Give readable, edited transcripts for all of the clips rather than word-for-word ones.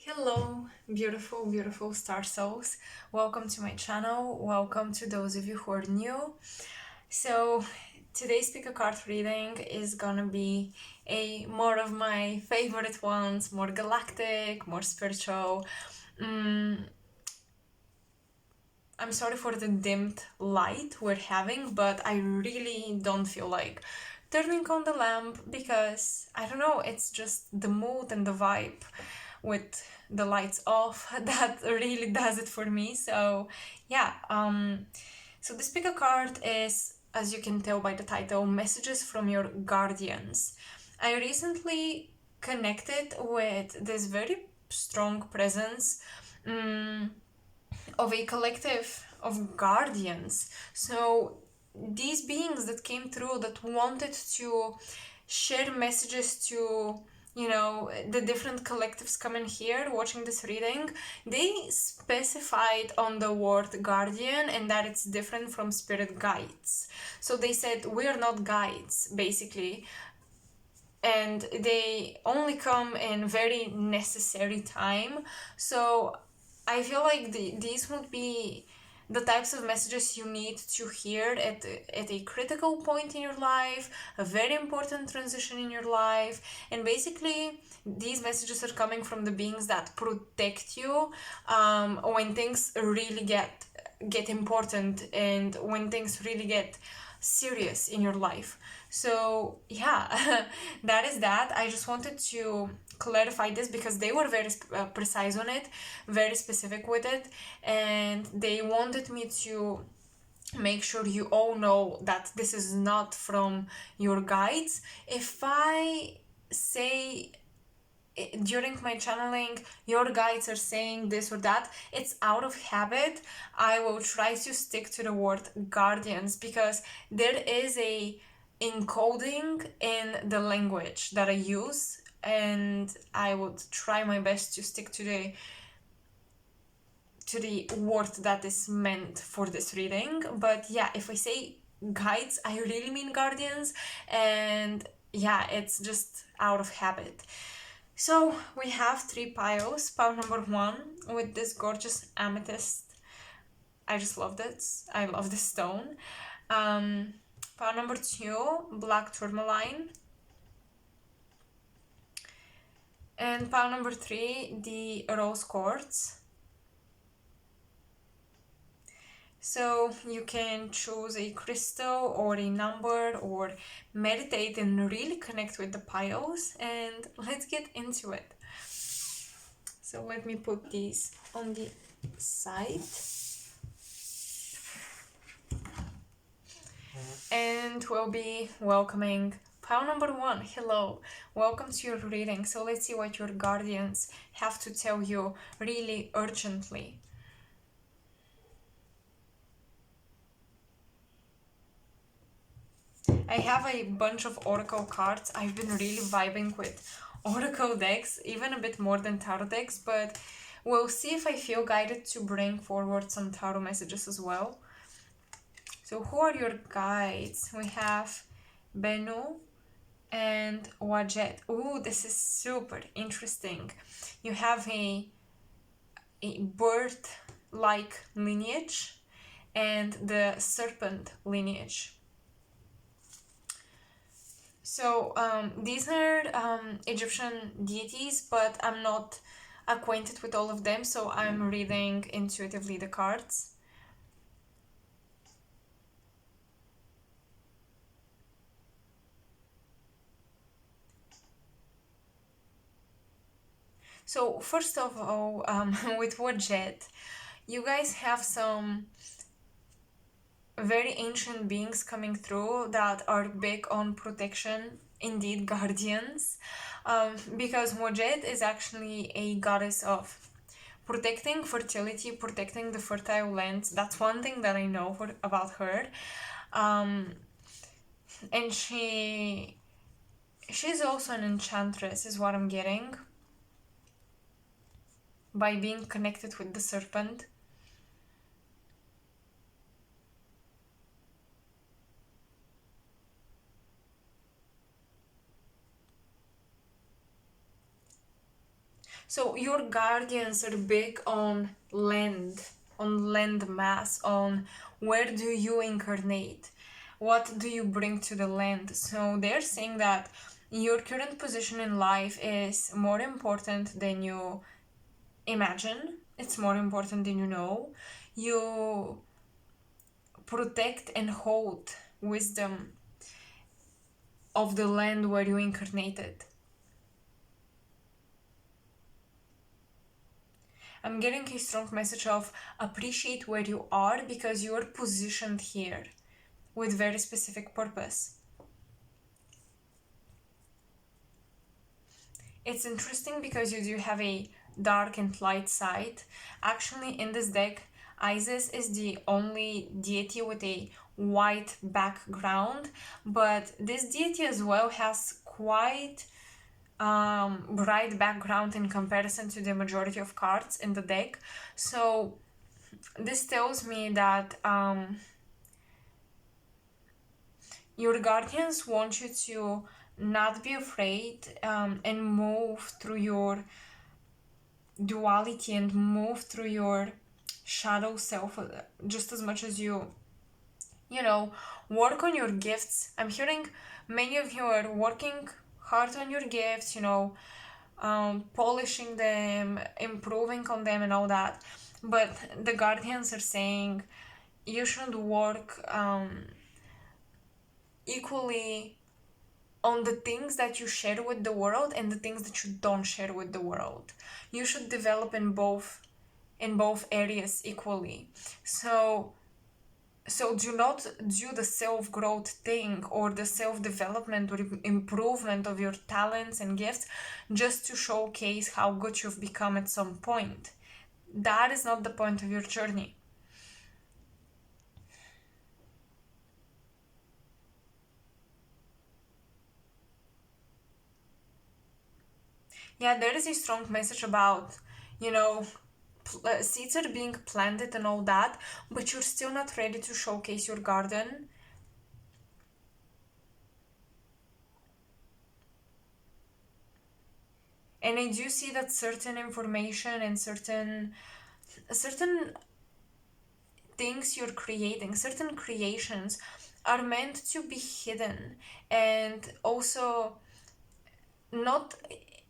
Hello, beautiful, beautiful star souls. Welcome to my channel. Welcome to those of you who are new. So, today's pick a card reading is gonna be more of my favorite ones, more galactic, more spiritual. I'm sorry for the dimmed light we're having, but I really don't feel like turning on the lamp because I don't know, it's just the mood and the vibe with the lights off that really does it for me. So yeah, so this pick a card is, as you can tell by the title, messages from your guardians. I recently connected with this very strong presence of a collective of guardians. So these beings that came through that wanted to share messages to the different collectives coming here watching this reading, they specified on the word guardian and that it's different from spirit guides. So they said we're not guides basically, and they only come in very necessary time. So I feel like these would be the types of messages you need to hear at a critical point in your life, a very important transition in your life. And basically, these messages are coming from the beings that protect you when things really get important and when things really get serious in your life. So yeah, that is that. I just wanted to clarify this because they were very precise on it, very specific with it, and they wanted me to make sure you all know that this is not from your guides. If I say during my channeling your guides are saying this or that, it's out of habit. I will try to stick to the word guardians because there is a encoding in the language that I use, and I would try my best to stick to the word that is meant for this reading. But yeah, if I say guides, I really mean guardians, and yeah, it's just out of habit. So we have 3 piles. Pile number 1 with this gorgeous amethyst. I just love this. I love this stone. Pile number 2, black tourmaline. And pile number 3, the rose quartz. So you can choose a crystal or a number or meditate and really connect with the piles, and let's get into it. So let me put these on the side. And we'll be welcoming pile number 1. Hello, welcome to your reading. So let's see what your guardians have to tell you really urgently. I have a bunch of oracle cards. I've been really vibing with oracle decks, even a bit more than tarot decks, but we'll see if I feel guided to bring forward some tarot messages as well. So who are your guides? We have Benu and Wajet. Ooh, this is super interesting. You have a bird-like lineage and the serpent lineage. So these are Egyptian deities, but I'm not acquainted with all of them, so I'm reading intuitively the cards. So first of all, with Wajet, you guys have some very ancient beings coming through that are big on protection, indeed guardians, because Wajet is actually a goddess of protecting fertility, protecting the fertile lands. That's one thing that I know about her. And she's also an enchantress, is what I'm getting, by being connected with the serpent. So your guardians are big on land mass, on where do you incarnate, what do you bring to the land. So they're saying that your current position in life is more important than you imagine. It's more important than you know. You protect and hold wisdom of the land where you incarnated. I'm getting a strong message of appreciate where you are because you're positioned here with very specific purpose. It's interesting because you do have a dark and light side. Actually, in this deck, Isis is the only deity with a white background, but this deity as well has quite bright background in comparison to the majority of cards in the deck. So this tells me that your guardians want you to not be afraid and move through your duality and move through your shadow self just as much as you work on your gifts. I'm hearing many of you are working hard on your gifts, polishing them, improving on them and all that. But the guardians are saying you should work equally on the things that you share with the world and the things that you don't share with the world. You should develop in both areas equally. So do not do the self-growth thing or the self-development or improvement of your talents and gifts just to showcase how good you've become at some point. That is not the point of your journey. Yeah, there is a strong message about, seeds are being planted and all that, but you're still not ready to showcase your garden. And I do see that certain information and certain things you're creating, certain creations are meant to be hidden, and also not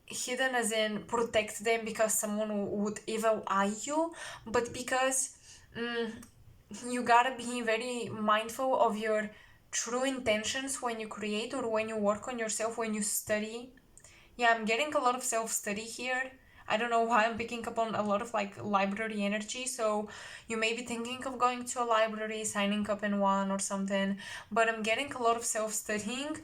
hidden as in protect them because someone would evil eye you, but because you gotta be very mindful of your true intentions when you create or when you work on yourself, when you study. Yeah, I'm getting a lot of self-study here. I don't know why I'm picking up on a lot of library energy. So you may be thinking of going to a library, signing up in one or something, but I'm getting a lot of self-studying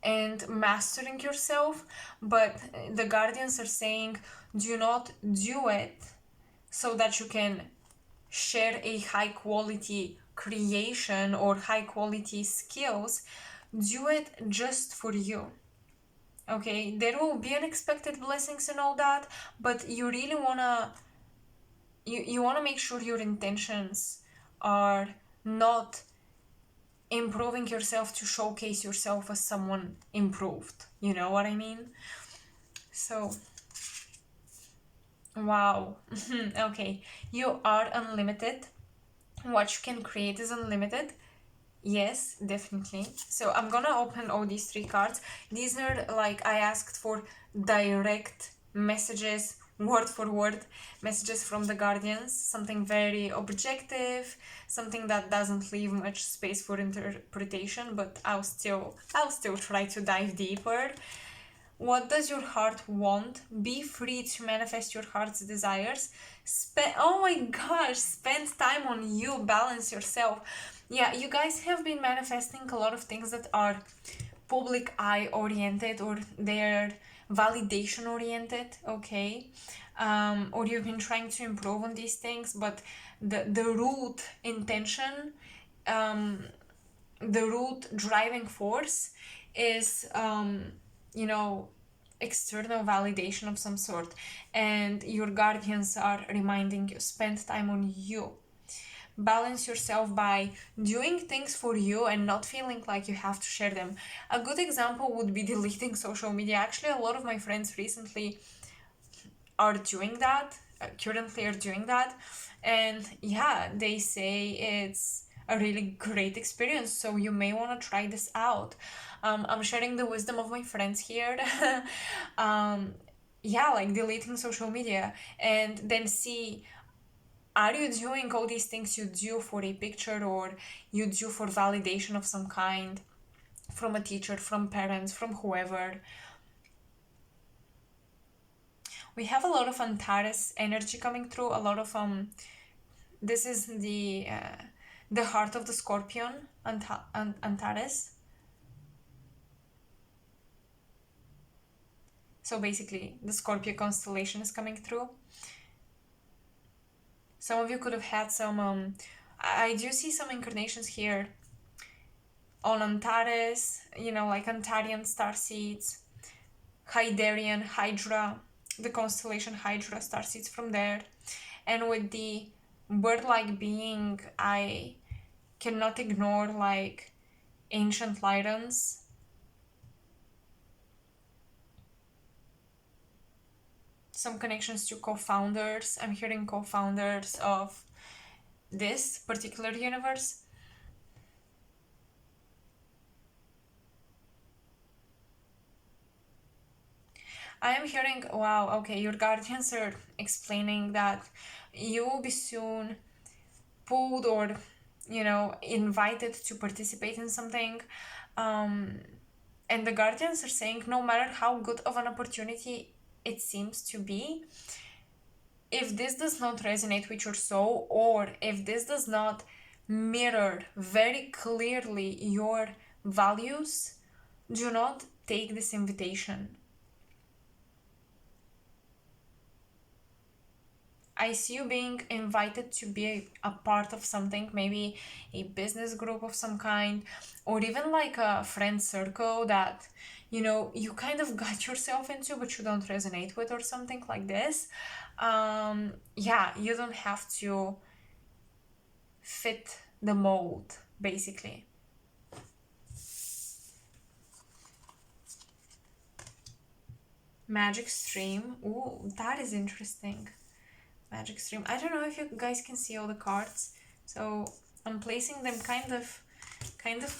and mastering yourself. But the guardians are saying do not do it so that you can share a high quality creation or high quality skills. Do it just for you. Okay, there will be unexpected blessings and all that, but you really wanna you wanna make sure your intentions are not improving yourself to showcase yourself as someone improved. You know what I mean? So, wow. Okay, you are unlimited. What you can create is unlimited. Yes, definitely. So I'm gonna open all these three cards. These are I asked for direct messages, word for word messages from the guardians, something very objective, something that doesn't leave much space for interpretation, but I'll still try to dive deeper. What does your heart want? Be free to manifest your heart's desires. Oh my gosh, spend time on you, balance yourself. Yeah, you guys have been manifesting a lot of things that are public eye oriented or they're validation oriented, okay? Or you've been trying to improve on these things, but the root intention, the root driving force is external validation of some sort, and your guardians are reminding you spend time on you, balance yourself by doing things for you and not feeling like you have to share them. A good example would be deleting social media. Actually, a lot of my friends recently are doing that, currently are doing that, and yeah, they say it's a really great experience, so you may want to try this out. I'm sharing the wisdom of my friends here. um, yeah, like deleting social media, and then see, are you doing all these things you do for a picture, or you do for validation of some kind, from a teacher, from parents, from whoever. We have a lot of Antares energy coming through, a lot of this is the heart of the Scorpion, Antares. So basically, the Scorpio constellation is coming through. Some of you could have had some. I do see some incarnations here on Antares, like Antarian starseeds, Hyderian, Hydra, the constellation Hydra, starseeds from there. And with the bird-like being, I cannot ignore like ancient Lyrans. Some connections to co-founders. I'm hearing co-founders of this particular universe. I am hearing, wow, okay, your guardians are explaining that you will be soon pulled or, invited to participate in something. And the guardians are saying no matter how good of an opportunity it seems to be, if this does not resonate with your soul, or if this does not mirror very clearly your values, do not take this invitation. I see you being invited to be a part of something, maybe a business group of some kind, or even like a friend circle that, you kind of got yourself into, but you don't resonate with, or something like this. Yeah, you don't have to fit the mold, basically. Magic stream. Ooh, that is interesting. Magic stream. I don't know if you guys can see all the cards, so I'm placing them kind of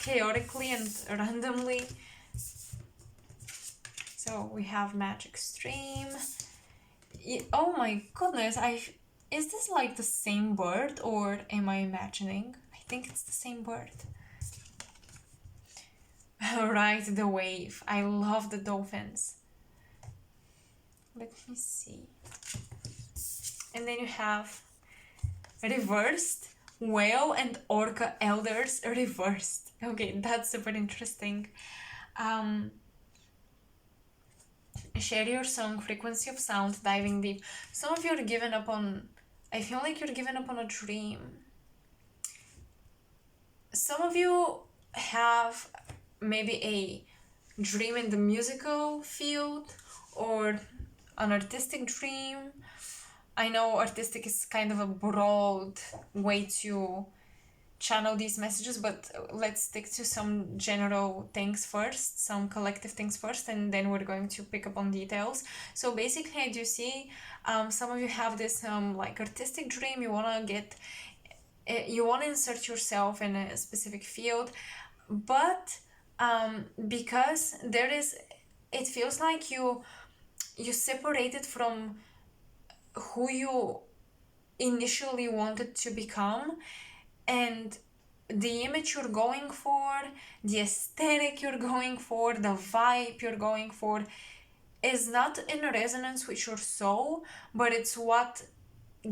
chaotically and randomly. So we have magic stream. Oh my goodness, is this like the same bird, or am I imagining? I think it's the same bird. Right, the wave. I love the dolphins. Let me see. And then you have reversed whale and orca elders reversed. Okay, that's super interesting. Share your song, frequency of sound, diving deep. Some of you are giving up on, I feel like you're giving up on a dream. Some of you have maybe a dream in the musical field, or an artistic dream. I know artistic is kind of a broad way to channel these messages, but let's stick to some general things first, some collective things first, and then we're going to pick up on details. So basically, I do see some of you have this like artistic dream. You want to insert yourself in a specific field, but because it feels like you separated from who you initially wanted to become, and the image you're going for, the aesthetic you're going for, the vibe you're going for is not in resonance with your soul, but it's what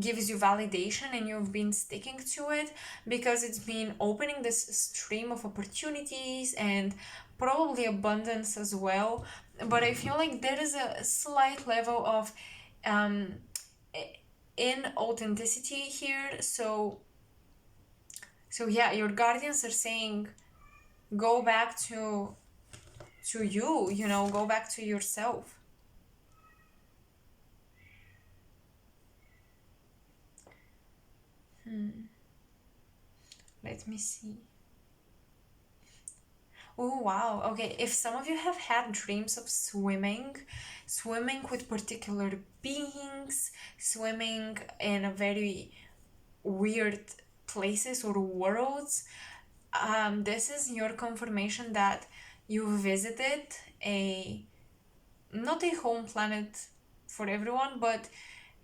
gives you validation, and you've been sticking to it because it's been opening this stream of opportunities and probably abundance as well. But I feel like there is a slight level of inauthenticity here. So yeah, your guardians are saying go back to you, go back to yourself. Let me see. Oh wow, okay. If some of you have had dreams of swimming with particular beings, swimming in a very weird places or worlds, this is your confirmation that you visited a, not a home planet for everyone, but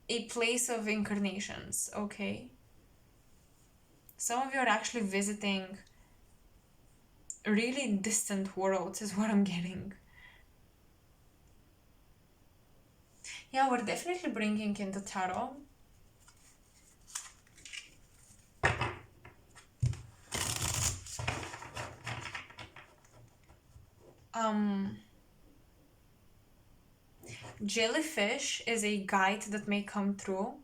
a place of incarnations, okay? Some of you are actually visiting really distant worlds, is what I'm getting. Yeah, we're definitely bringing in the tarot. Jellyfish is a guide that may come through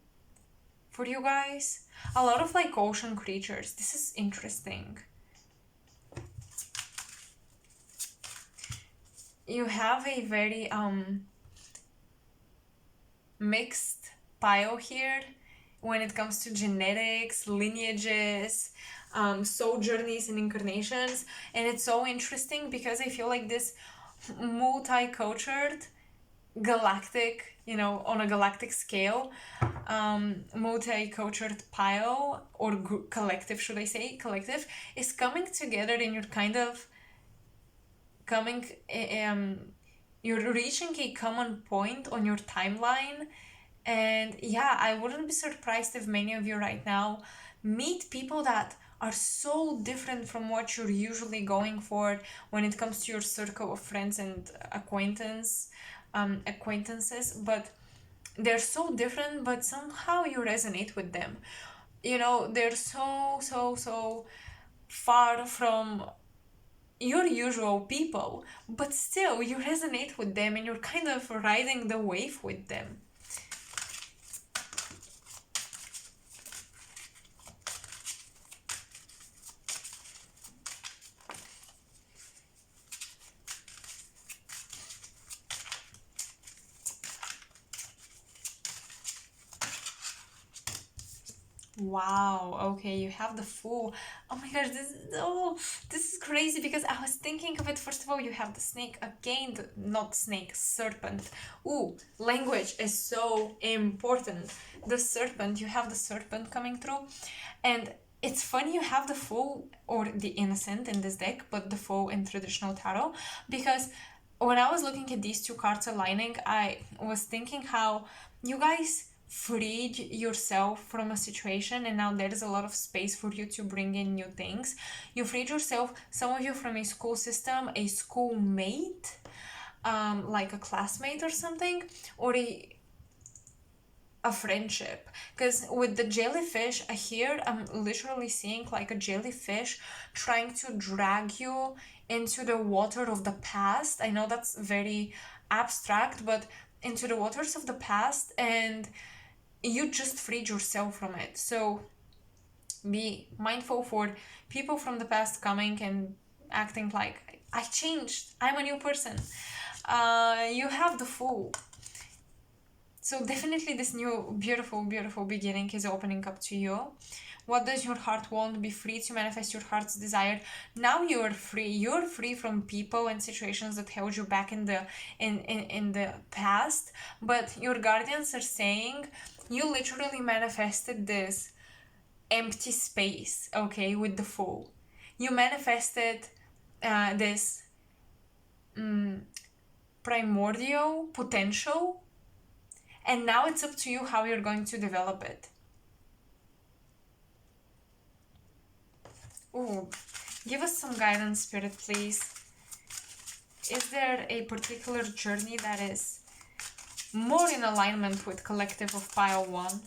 for you guys. A lot of like ocean creatures. This is interesting. You have a very mixed pile here when it comes to genetics, lineages, soul journeys and incarnations. And it's so interesting because I feel like this multi-cultured galactic, on a galactic scale, multi-cultured pile or collective, should I say, collective, is coming together and you're kind of you're reaching a common point on your timeline. And yeah, I wouldn't be surprised if many of you right now meet people that are so different from what you're usually going for when it comes to your circle of friends and acquaintances, but they're so different, but somehow you resonate with them. They're so far from your usual people, but still you resonate with them and you're kind of riding the wave with them. Wow, okay, you have the Fool. Oh my gosh, this is crazy because I was thinking of it. First of all, you have the snake again, not snake, serpent. Ooh, language is so important. The serpent, you have the serpent coming through, and it's funny you have the Fool or the Innocent in this deck, but the Fool in traditional tarot, because when I was looking at these two cards aligning, I was thinking how you guys freed yourself from a situation and now there is a lot of space for you to bring in new things. You freed yourself, some of you, from a school system, a schoolmate, like a classmate or something, or a friendship. Because with the jellyfish, I'm literally seeing like a jellyfish trying to drag you into the water of the past. I know that's very abstract, but into the waters of the past, and you just freed yourself from it. So be mindful for people from the past coming and acting like, I changed, I'm a new person. You have the Fool. So definitely this new beautiful beginning is opening up to you. What does your heart want? Be free to manifest your heart's desire. Now you're free. You're free from people and situations that held you back in the past. But your guardians are saying you literally manifested this empty space, okay, with the Fool. You manifested this primordial potential, and now it's up to you how you're going to develop it. Ooh, give us some guidance, Spirit, please. Is there a particular journey that is more in alignment with collective of pile 1?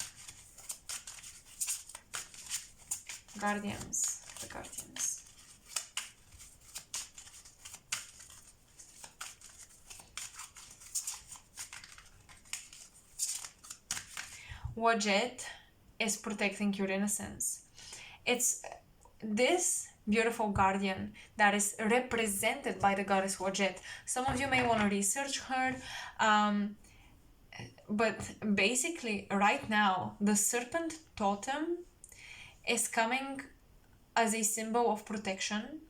Guardians, the guardians. Wadjet is protecting your innocence. It's this beautiful guardian that is represented by the goddess Wadjet. Some of you may want to research her, but basically right now the serpent totem is coming as a symbol of protection.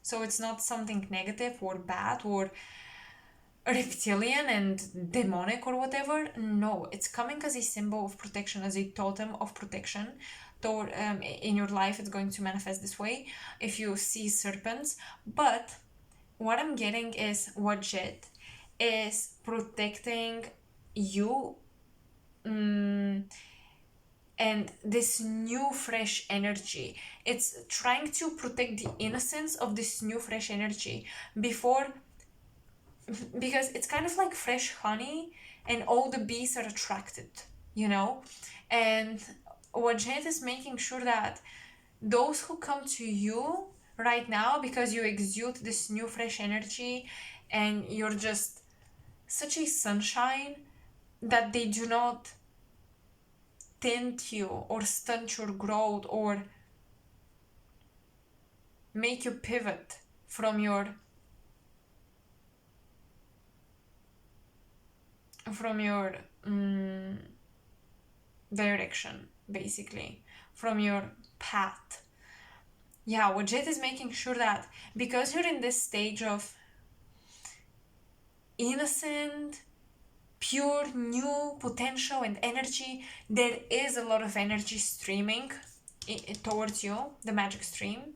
So it's not something negative or bad or reptilian and demonic or whatever. No, it's coming as a symbol of protection, as a totem of protection. In your life, it's going to manifest this way if you see serpents. But what I'm getting is Wadjet is protecting you, and this new fresh energy. It's trying to protect the innocence of this new fresh energy before, because it's kind of like fresh honey and all the bees are attracted, and Wajhet is making sure that those who come to you right now, because you exude this new fresh energy and you're just such a sunshine, that they do not tint you or stunt your growth or make you pivot from your direction, basically, from your path. Yeah, what Jet is making sure that because you're in this stage of innocent, pure, new potential and energy, there is a lot of energy streaming towards you, the magic stream.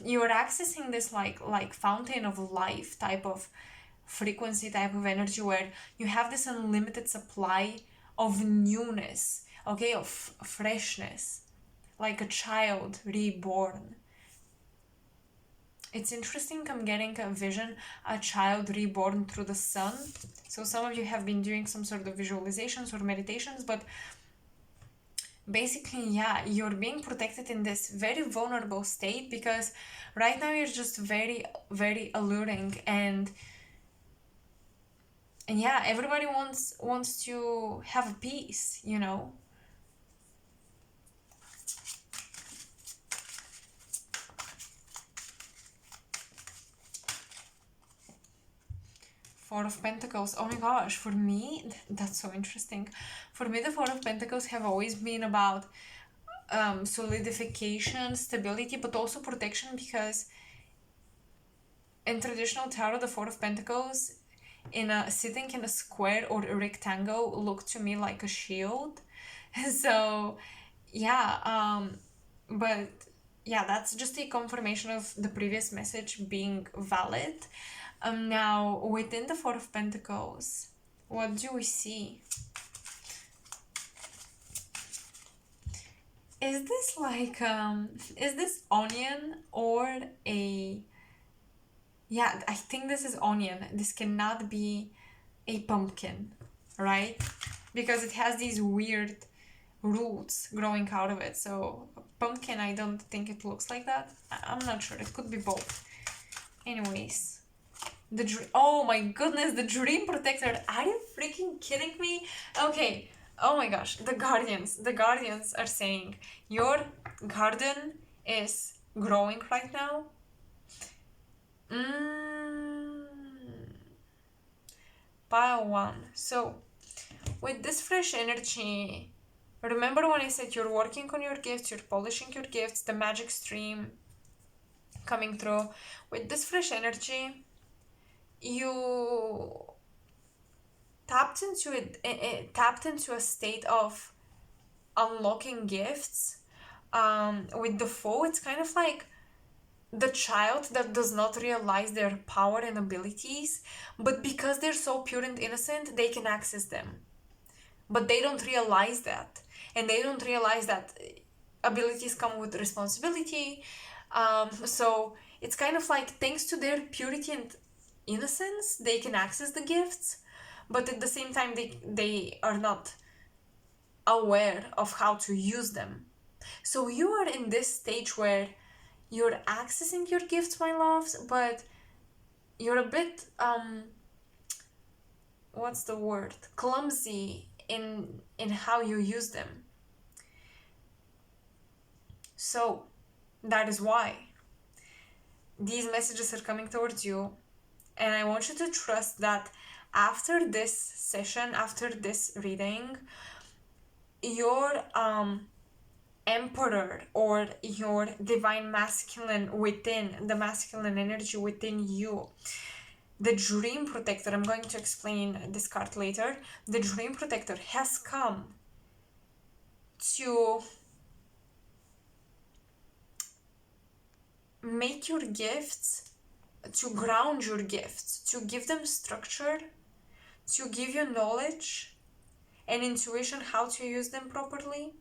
You're accessing this like fountain of life type of frequency, type of energy, where you have this unlimited supply of newness, okay, of freshness, like a child reborn. It's interesting, I'm getting a vision, a child reborn through the sun. So some of you have been doing some sort of visualizations or meditations, but basically, yeah, you're being protected in this very vulnerable state, because right now you're just very, very alluring, and yeah, everybody wants to have a peace, Four of Pentacles. Oh my gosh, for me, that's so interesting. For me, the Four of Pentacles have always been about solidification, stability, but also protection, because in traditional tarot, the Four of Pentacles sitting in a square or a rectangle look to me like a shield. So yeah, but yeah, that's just a confirmation of the previous message being valid. Now within the Four of Pentacles, what do we see? Is this like is this onion or a... Yeah, I think this is onion. This cannot be a pumpkin, right? Because it has these weird roots growing out of it. So pumpkin, I don't think it looks like that. I'm not sure. It could be both. Anyways, oh my goodness, the dream protector. Are you freaking kidding me? Okay. Oh my gosh, the guardians are saying your garden is growing right now. Pile one. So with this fresh energy, remember when I said you're working on your gifts, you're polishing your gifts, the magic stream coming through. With this fresh energy, you tapped into a state of unlocking gifts. With the Foe, it's kind of like the child that does not realize their power and abilities, but because they're so pure and innocent, they can access them. But they don't realize that. And they don't realize that abilities come with responsibility. So it's kind of like, thanks to their purity and innocence, they can access the gifts, but at the same time, they are not aware of how to use them. So you are in this stage where you're accessing your gifts, my loves, but you're a bit what's the word, clumsy in how you use them. So that is why these messages are coming towards you, and I want you to trust that after this session, after this reading, your emperor or your divine masculine within, the masculine energy within you. The dream protector, I'm going to explain this card later. The dream protector has come to make your gifts, to ground your gifts, to give them structure, to give you knowledge and intuition how to use them properly,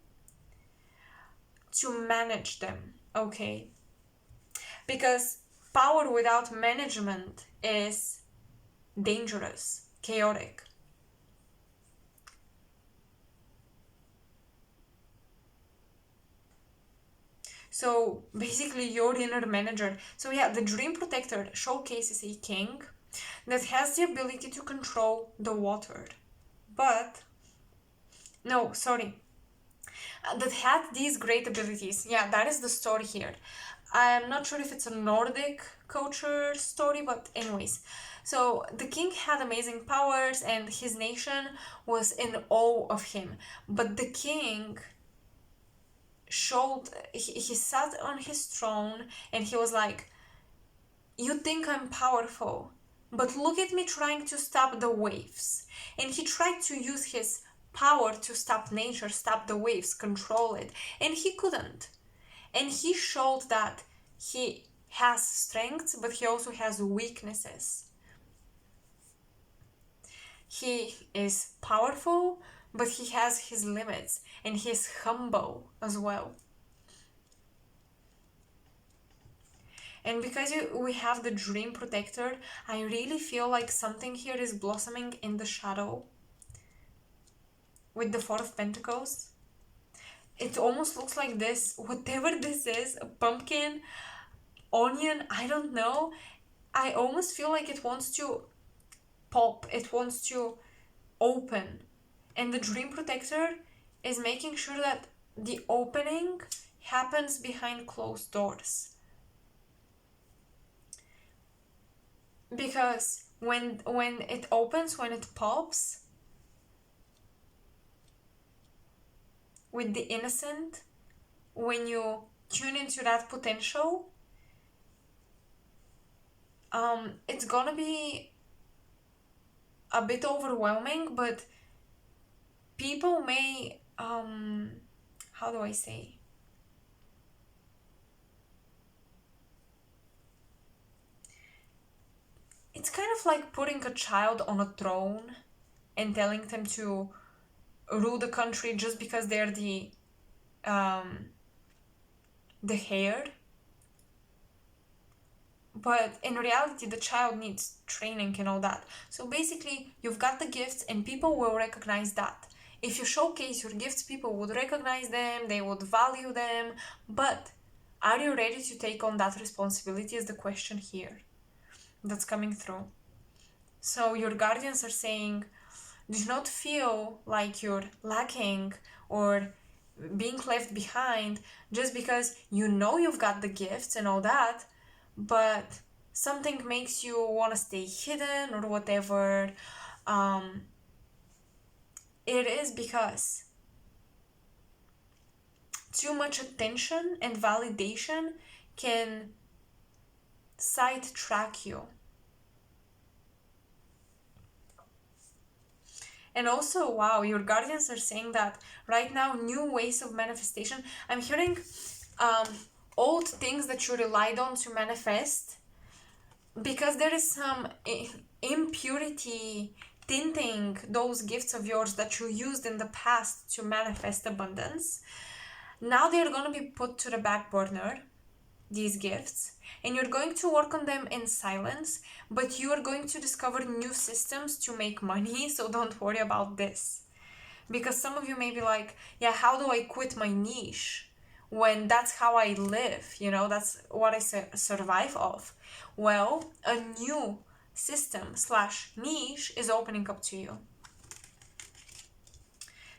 to manage them, okay? Because power without management is dangerous, chaotic. So basically your inner manager. So yeah, the dream protector showcases a king that has the ability to control the water. But, no, sorry. That had these great abilities. Yeah, that is the story here. I'm not sure if it's a Nordic culture story, but anyways. So the king had amazing powers and his nation was in awe of him. But the king showed, he sat on his throne and he was like, you think I'm powerful, but look at me trying to stop the waves. And he tried to use his power to stop nature, stop the waves, control it. And he couldn't. And he showed that he has strengths, but he also has weaknesses. He is powerful, but he has his limits, and he is humble as well. And because we have the dream protector, I really feel like something here is blossoming in the shadow. With the Four of Pentacles, it almost looks like this, whatever this is, a pumpkin, onion, I don't know. I almost feel like it wants to pop, it wants to open. And the dream protector is making sure that the opening happens behind closed doors. Because when it opens, when it pops, with the innocent, when you tune into that potential, it's gonna be a bit overwhelming, but people may, how do I say? It's kind of like putting a child on a throne and telling them to rule the country just because they're the heir. But in reality, the child needs training and all that. So basically, you've got the gifts and people will recognize that. If you showcase your gifts, people would recognize them, they would value them. But are you ready to take on that responsibility is the question here that's coming through. So your guardians are saying, do not feel like you're lacking or being left behind just because you know you've got the gifts and all that, but something makes you want to stay hidden or whatever. It is because too much attention and validation can sidetrack you. And also, wow, your guardians are saying that right now, new ways of manifestation. I'm hearing old things that you relied on to manifest, because there is some impurity tinting those gifts of yours that you used in the past to manifest abundance. Now they're going to be put to the back burner, these gifts, and you're going to work on them in silence, but you are going to discover new systems to make money, so don't worry about this. Because some of you may be like, yeah, how do I quit my niche when that's how I live, that's what I survive off? Well, a new system / niche is opening up to you.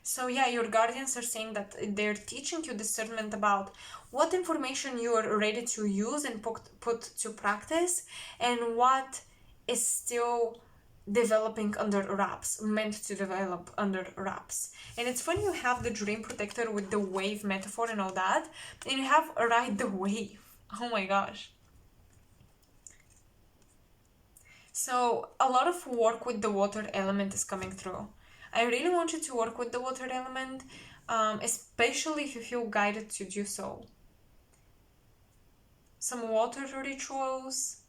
So yeah, your guardians are saying that they're teaching you discernment about what information you are ready to use and put to practice, and what is still developing under wraps, meant to develop under wraps. And it's funny, you have the dream protector with the wave metaphor and all that, and you have ride the wave. Oh my gosh. So a lot of work with the water element is coming through. I really want you to work with the water element, especially if you feel guided to do so. Some water rituals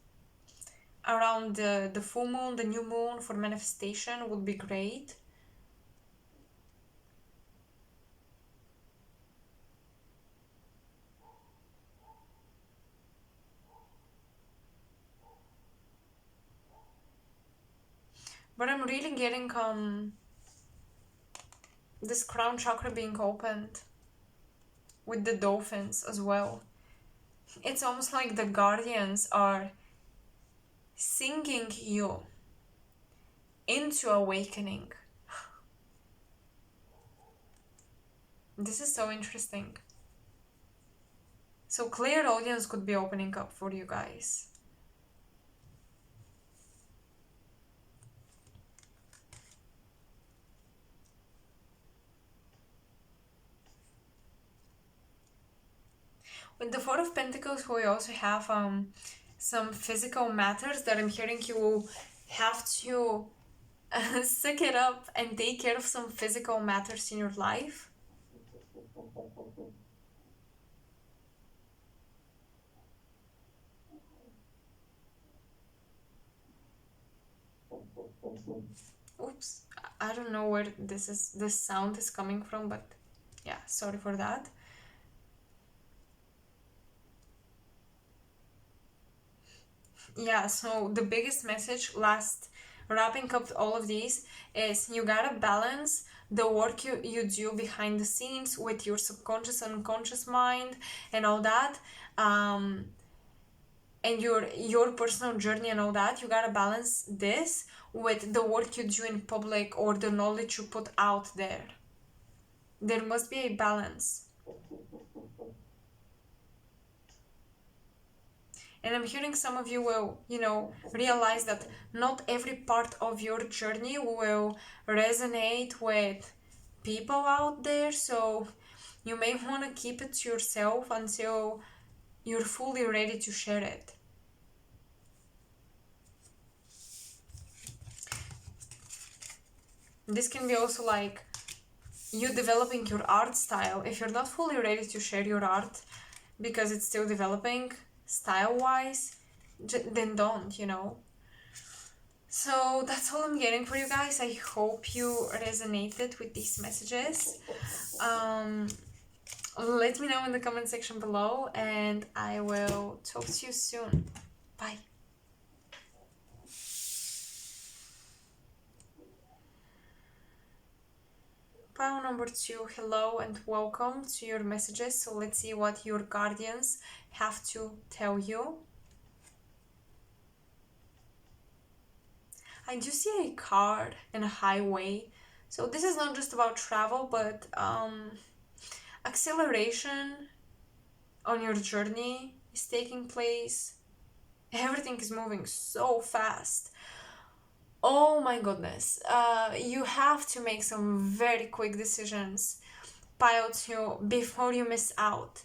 around the full moon, the new moon, for manifestation would be great. But I'm really getting this crown chakra being opened with the dolphins as well. It's almost like the guardians are singing you into awakening. This is so interesting. So clear audience could be opening up for you guys. With the Four of Pentacles, we also have some physical matters that I'm hearing you will have to suck it up and take care of some physical matters in your life. Oops, I don't know where this sound is coming from, but yeah, sorry for that. Yeah, so the biggest message, wrapping up all of these, is you gotta balance the work you do behind the scenes with your subconscious and unconscious mind and all that, and your personal journey and all that. You gotta balance this with the work you do in public or the knowledge you put out there. There must be a balance. And I'm hearing some of you will, realize that not every part of your journey will resonate with people out there. So you may want to keep it to yourself until you're fully ready to share it. This can be also like you developing your art style. If you're not fully ready to share your art because it's still developing style-wise, then don't, So that's all I'm getting for you guys. I hope you resonated with these messages. Let me know in the comment section below, and I will talk to you soon. Bye. Pile number 2, hello and welcome to your messages. So let's see what your guardians have to tell you. I do see a car and a highway. So this is not just about travel, but acceleration on your journey is taking place. Everything is moving so fast. Oh my goodness. You have to make some very quick decisions, pile 2, before you miss out.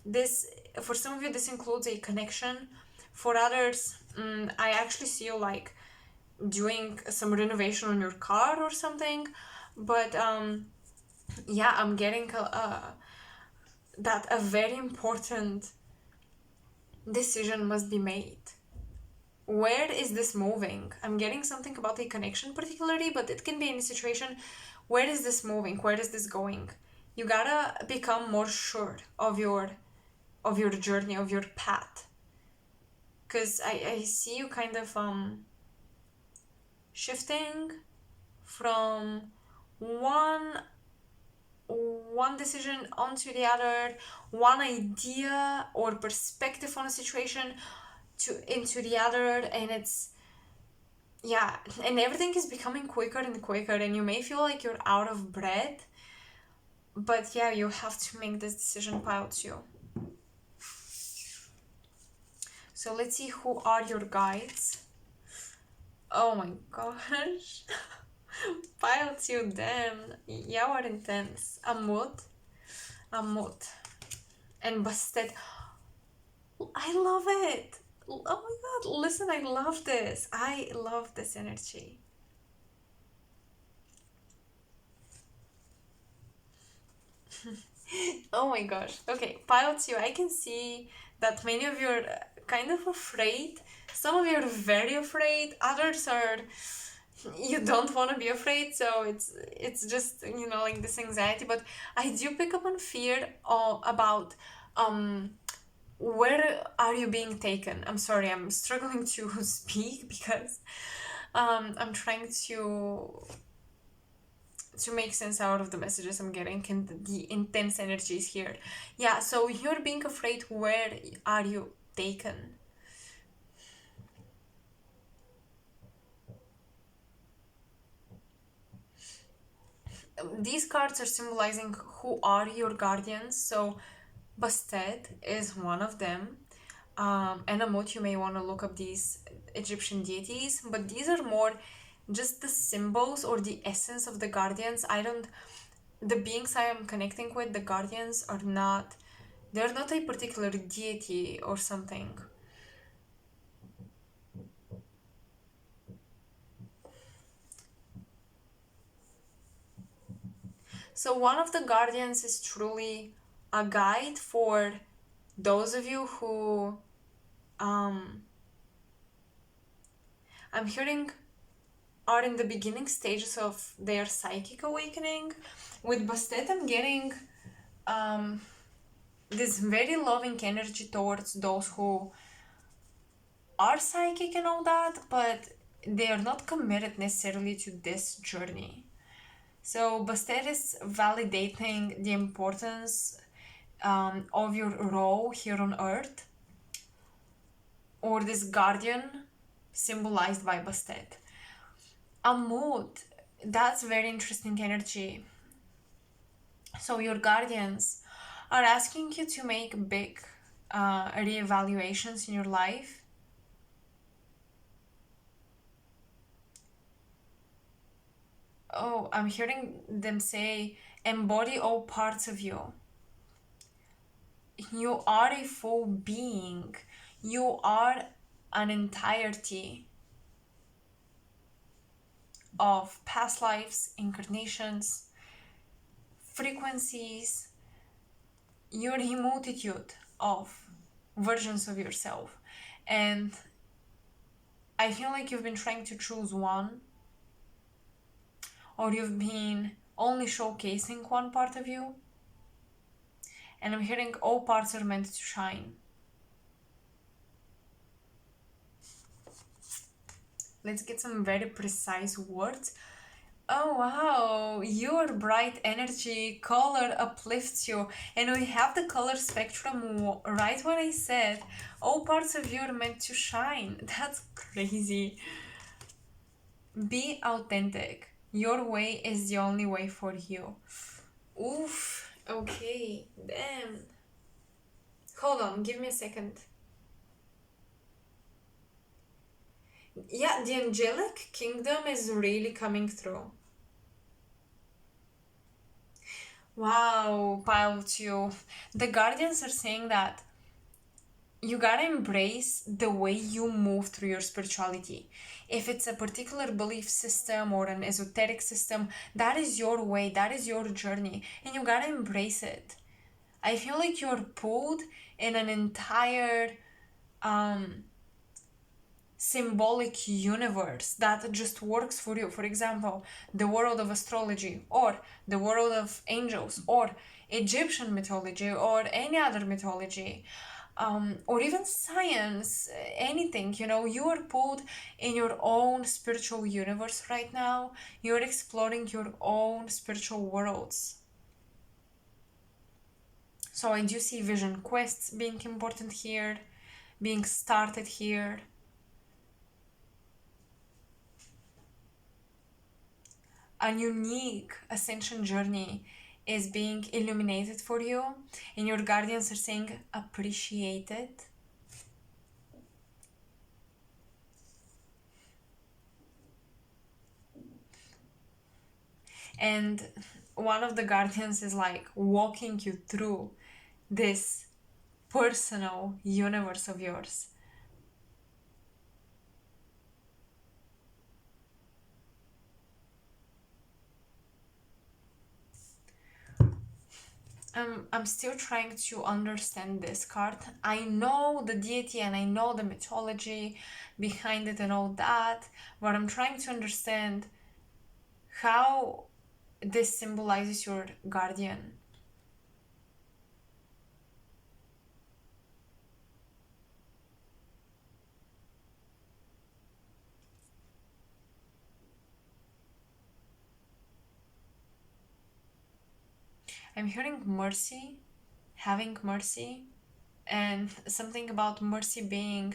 This, for some of you, this includes a connection. For others, I actually see you like doing some renovation on your car or something. But yeah, I'm getting that a very important decision must be made. Where is this moving? I'm getting something about a connection particularly, but it can be in a situation. Where is this moving? Where is this going? You gotta become more sure of your journey, of your path. Because I see you kind of shifting from one decision onto the other, one idea or perspective on a situation into the other, and it's and everything is becoming quicker and quicker, and you may feel like you're out of breath, but yeah, you have to make this decision, pile 2. So let's see who are your guides. Oh my gosh. Piles, you damn. You are intense. Amut. And Bastet. I love it. Oh my god, listen, I love this. I love this energy. Oh my gosh. Okay, pilots, you. I can see that many of you are kind of afraid. Some of you are very afraid. Others are you don't want to be afraid. So it's just like this anxiety. But I do pick up on fear about um where are you being taken. I'm sorry. I'm struggling to speak because I'm trying to make sense out of the messages I'm getting and the intense energies here. Yeah, so you're being afraid, where are you taken? These cards are symbolizing who are your guardians. So Bastet is one of them. And Amut, you may want to look up these Egyptian deities, but these are more just the symbols or the essence of the guardians. The beings I am connecting with, the guardians, they're not a particular deity or something. So one of the guardians is truly a guide for those of you who I'm hearing are in the beginning stages of their psychic awakening. With Bastet, I'm getting this very loving energy towards those who are psychic and all that, but they are not committed necessarily to this journey. So Bastet is validating the importance of your role here on Earth, or this guardian symbolized by Bastet. Amut, that's very interesting energy. So your guardians are asking you to make big reevaluations in your life. Oh, I'm hearing them say, embody all parts of you. You are a full being. You are an entirety of past lives, incarnations, frequencies. You're a multitude of versions of yourself. And I feel like you've been trying to choose one, or you've been only showcasing one part of you. And I'm hearing all parts are meant to shine. Let's get some very precise words. Oh wow, your bright energy color uplifts you. And we have the color spectrum right when I said all parts of you are meant to shine. That's crazy. Be authentic. Your way is the only way for you. Oof, okay, damn. Hold on, give me a second. Yeah, the angelic kingdom is really coming through. Wow, pile two. The guardians are saying that you gotta embrace the way you move through your spirituality. If it's a particular belief system or an esoteric system, that is your way, that is your journey, and you gotta embrace it. I feel like you're pulled in an entire symbolic universe that just works for you. For example, the world of astrology, or the world of angels, or Egyptian mythology, or any other mythology, or even science, anything. You are pulled in your own spiritual universe right now. You're exploring your own spiritual worlds. So I do see vision quests being important here, being started here. A unique ascension journey is being illuminated for you, and your guardians are saying appreciate it. And one of the guardians is like walking you through this personal universe of yours. I'm still trying to understand this card. I know the deity and I know the mythology behind it and all that, but I'm trying to understand how this symbolizes your guardian. I'm hearing mercy, having mercy, and something about mercy being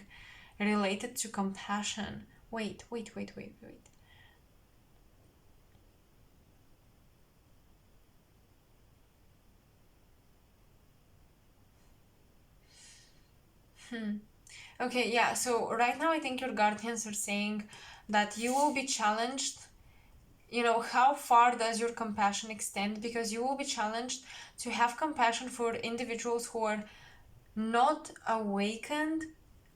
related to compassion. Wait. Okay, yeah, so right now I think your guardians are saying that you will be challenged. You know, how far does your compassion extend? Because you will be challenged to have compassion for individuals who are not awakened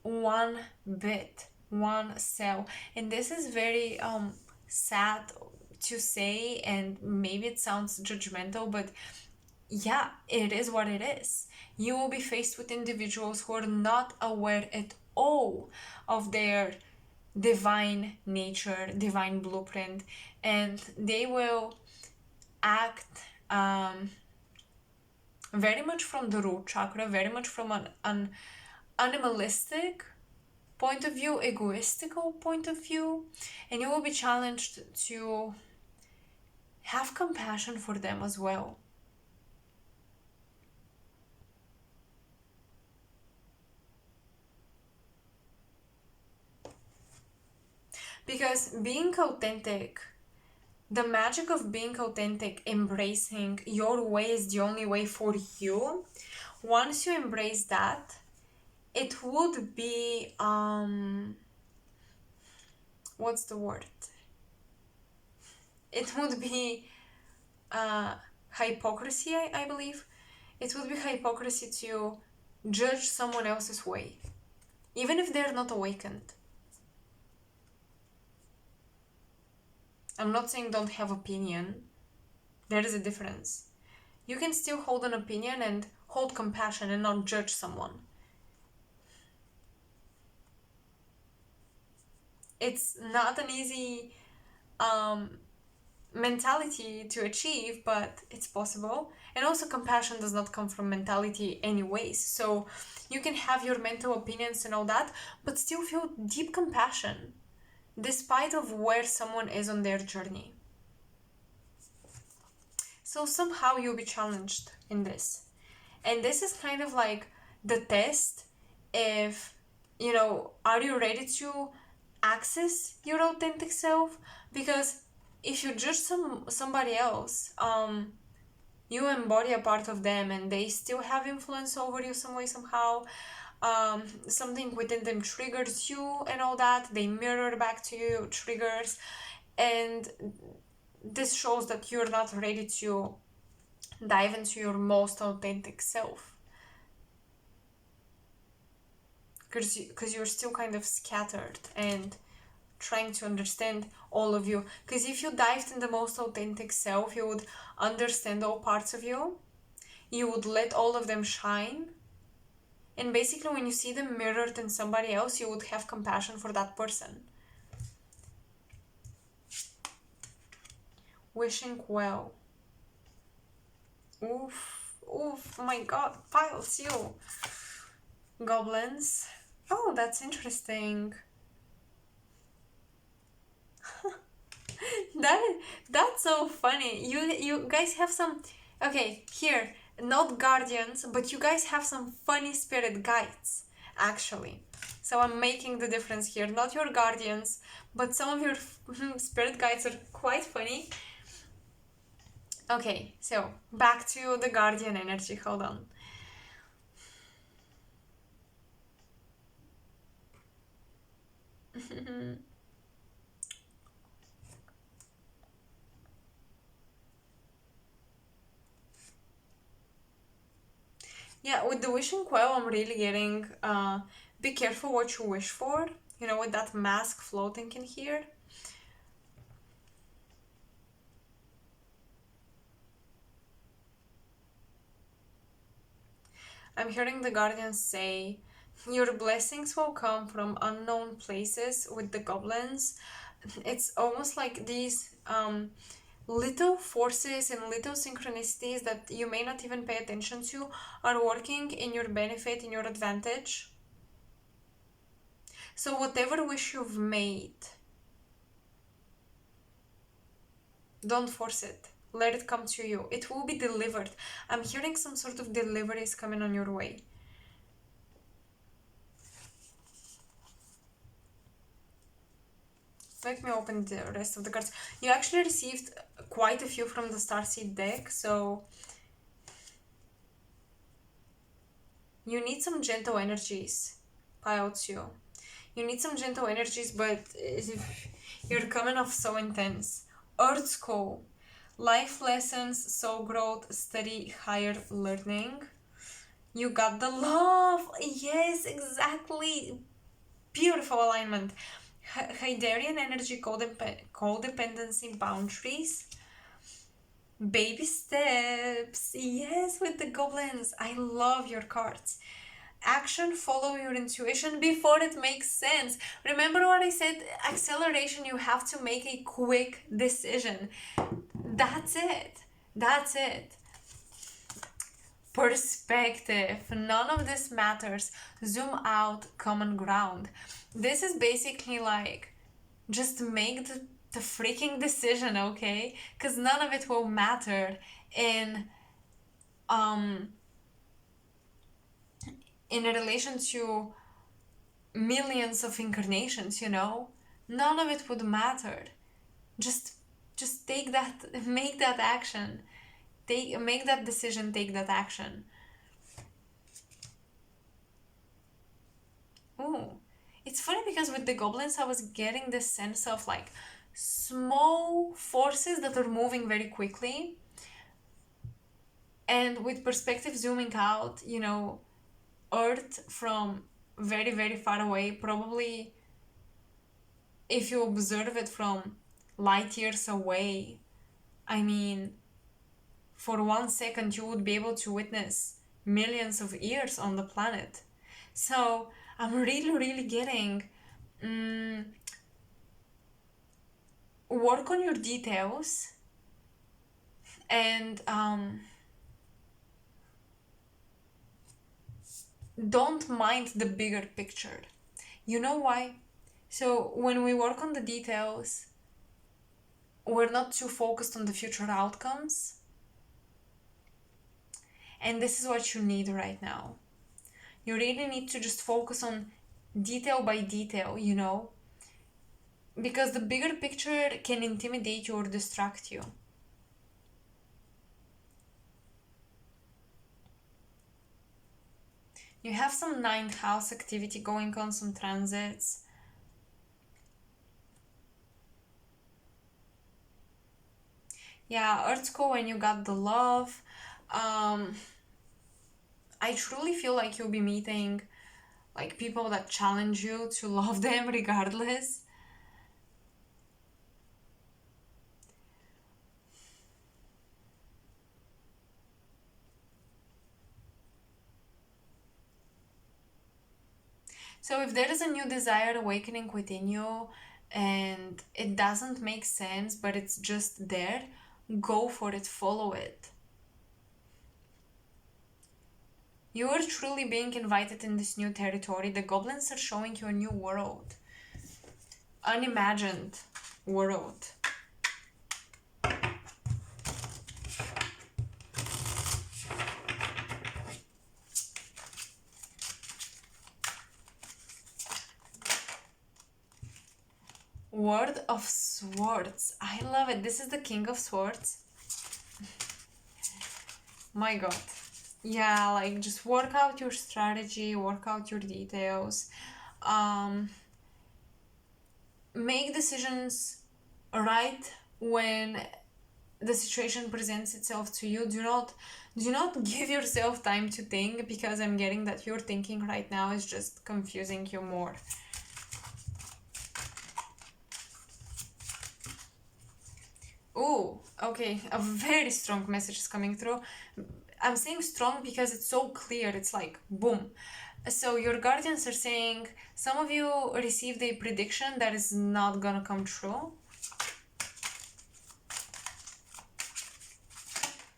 one bit, one cell. And this is very sad to say, and maybe it sounds judgmental, but yeah, it is what it is. You will be faced with individuals who are not aware at all of their divine nature, divine blueprint, and they will act very much from the root chakra, very much from an animalistic point of view, egoistical point of view, and you will be challenged to have compassion for them as well. Because being authentic, the magic of being authentic, embracing your way is the only way for you. Once you embrace that, it would be what's the word? It would be hypocrisy, I believe. It would be hypocrisy to judge someone else's way, even if they're not awakened. I'm not saying don't have opinion. There is a difference. You can still hold an opinion and hold compassion and not judge someone. It's not an easy mentality to achieve, but it's possible. And also compassion does not come from mentality anyways. So you can have your mental opinions and all that, but still feel deep compassion despite of where someone is on their journey. So somehow you'll be challenged in this. And this is kind of like the test if, you know, are you ready to access your authentic self? Because if you judge somebody else, you embody a part of them and they still have influence over you some way, somehow. Something within them triggers you and all that. They mirror back to you triggers. And this shows that you're not ready to dive into your most authentic self. Because you're still kind of scattered and trying to understand all of you. Because if you dived in the most authentic self, you would understand all parts of you. You would let all of them shine. And basically, when you see them mirrored in somebody else, you would have compassion for that person. Wishing well. Oof, my god, piles you. Goblins. Oh, that's interesting. That's so funny. You guys have some. Okay, here, not guardians, but you guys have some funny spirit guides, actually. So I'm making the difference here. Not your guardians, but some of your spirit guides are quite funny. Okay, so back to the guardian energy. Hold on. Yeah, with the wishing quail, I'm really getting be careful what you wish for. You know, with that mask floating in here. I'm hearing the guardians say, your blessings will come from unknown places with the goblins. It's almost like these little forces and little synchronicities that you may not even pay attention to are working in your benefit, in your advantage. So whatever wish you've made, don't force it. Let it come to you. It will be delivered. I'm hearing some sort of delivery is coming on your way. Let me open the rest of the cards. You actually received quite a few from the Starseed deck, so you need some gentle energies, Paiotsu. You need some gentle energies, but you're coming off so intense. Earth School. Life lessons, soul growth, study, higher learning. You got the love. Yes, exactly. Beautiful alignment. Hyderian energy, codependency, boundaries. Baby steps. Yes, with the goblins. I love your cards. Action, follow your intuition before it makes sense. Remember what I said? Acceleration, you have to make a quick decision. That's it. That's it. Perspective. None of this matters. Zoom out, common ground. This is basically like, just make the freaking decision, okay? Because none of it will matter in in relation to millions of incarnations, you know? None of it would matter. Just take that, make that action. Make that decision, take that action. Ooh. It's funny because with the goblins I was getting this sense of like small forces that are moving very quickly. And with perspective zooming out, you know, Earth from very, very far away, probably if you observe it from light years away, I mean, for 1 second you would be able to witness millions of years on the planet. So I'm really, really getting work on your details and don't mind the bigger picture. You know why? So when we work on the details, we're not too focused on the future outcomes. And this is what you need right now. You really need to just focus on detail by detail, you know? Because the bigger picture can intimidate you or distract you. You have some ninth house activity going on, some transits. Yeah, Earth School, when you got the love. I truly feel like you'll be meeting like people that challenge you to love them regardless. So if there is a new desire awakening within you and it doesn't make sense, but it's just there, go for it, follow it. You are truly being invited in this new territory. The goblins are showing you a new world. Unimagined world. Word of Swords. I love it. This is the King of Swords. My god. Yeah, like just work out your strategy, work out your details. Make decisions right when the situation presents itself to you, do not give yourself time to think, because I'm getting that your thinking right now is just confusing you more. Oh, okay, a very strong message is coming through. I'm saying strong because it's so clear, it's like boom. So your guardians are saying some of you received a prediction that is not gonna come true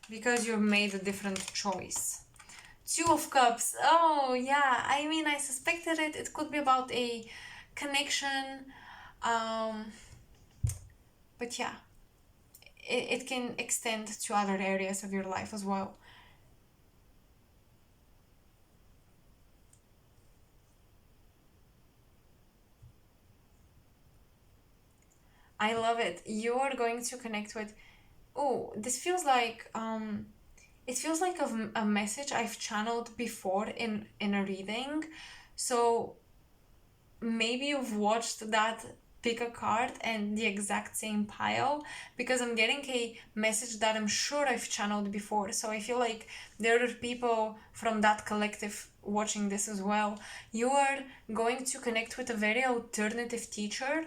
because you made a different choice. Two of Cups. Oh, yeah. I mean, I suspected it. It could be about a connection. Um, but yeah, it can extend to other areas of your life as well. I love it. You are going to connect with. Oh, this feels like it feels like a message I've channeled before in a reading. So maybe you've watched that pick a card and the exact same pile, because I'm getting a message that I'm sure I've channeled before. So I feel like there are people from that collective watching this as well. You are going to connect with a very alternative teacher,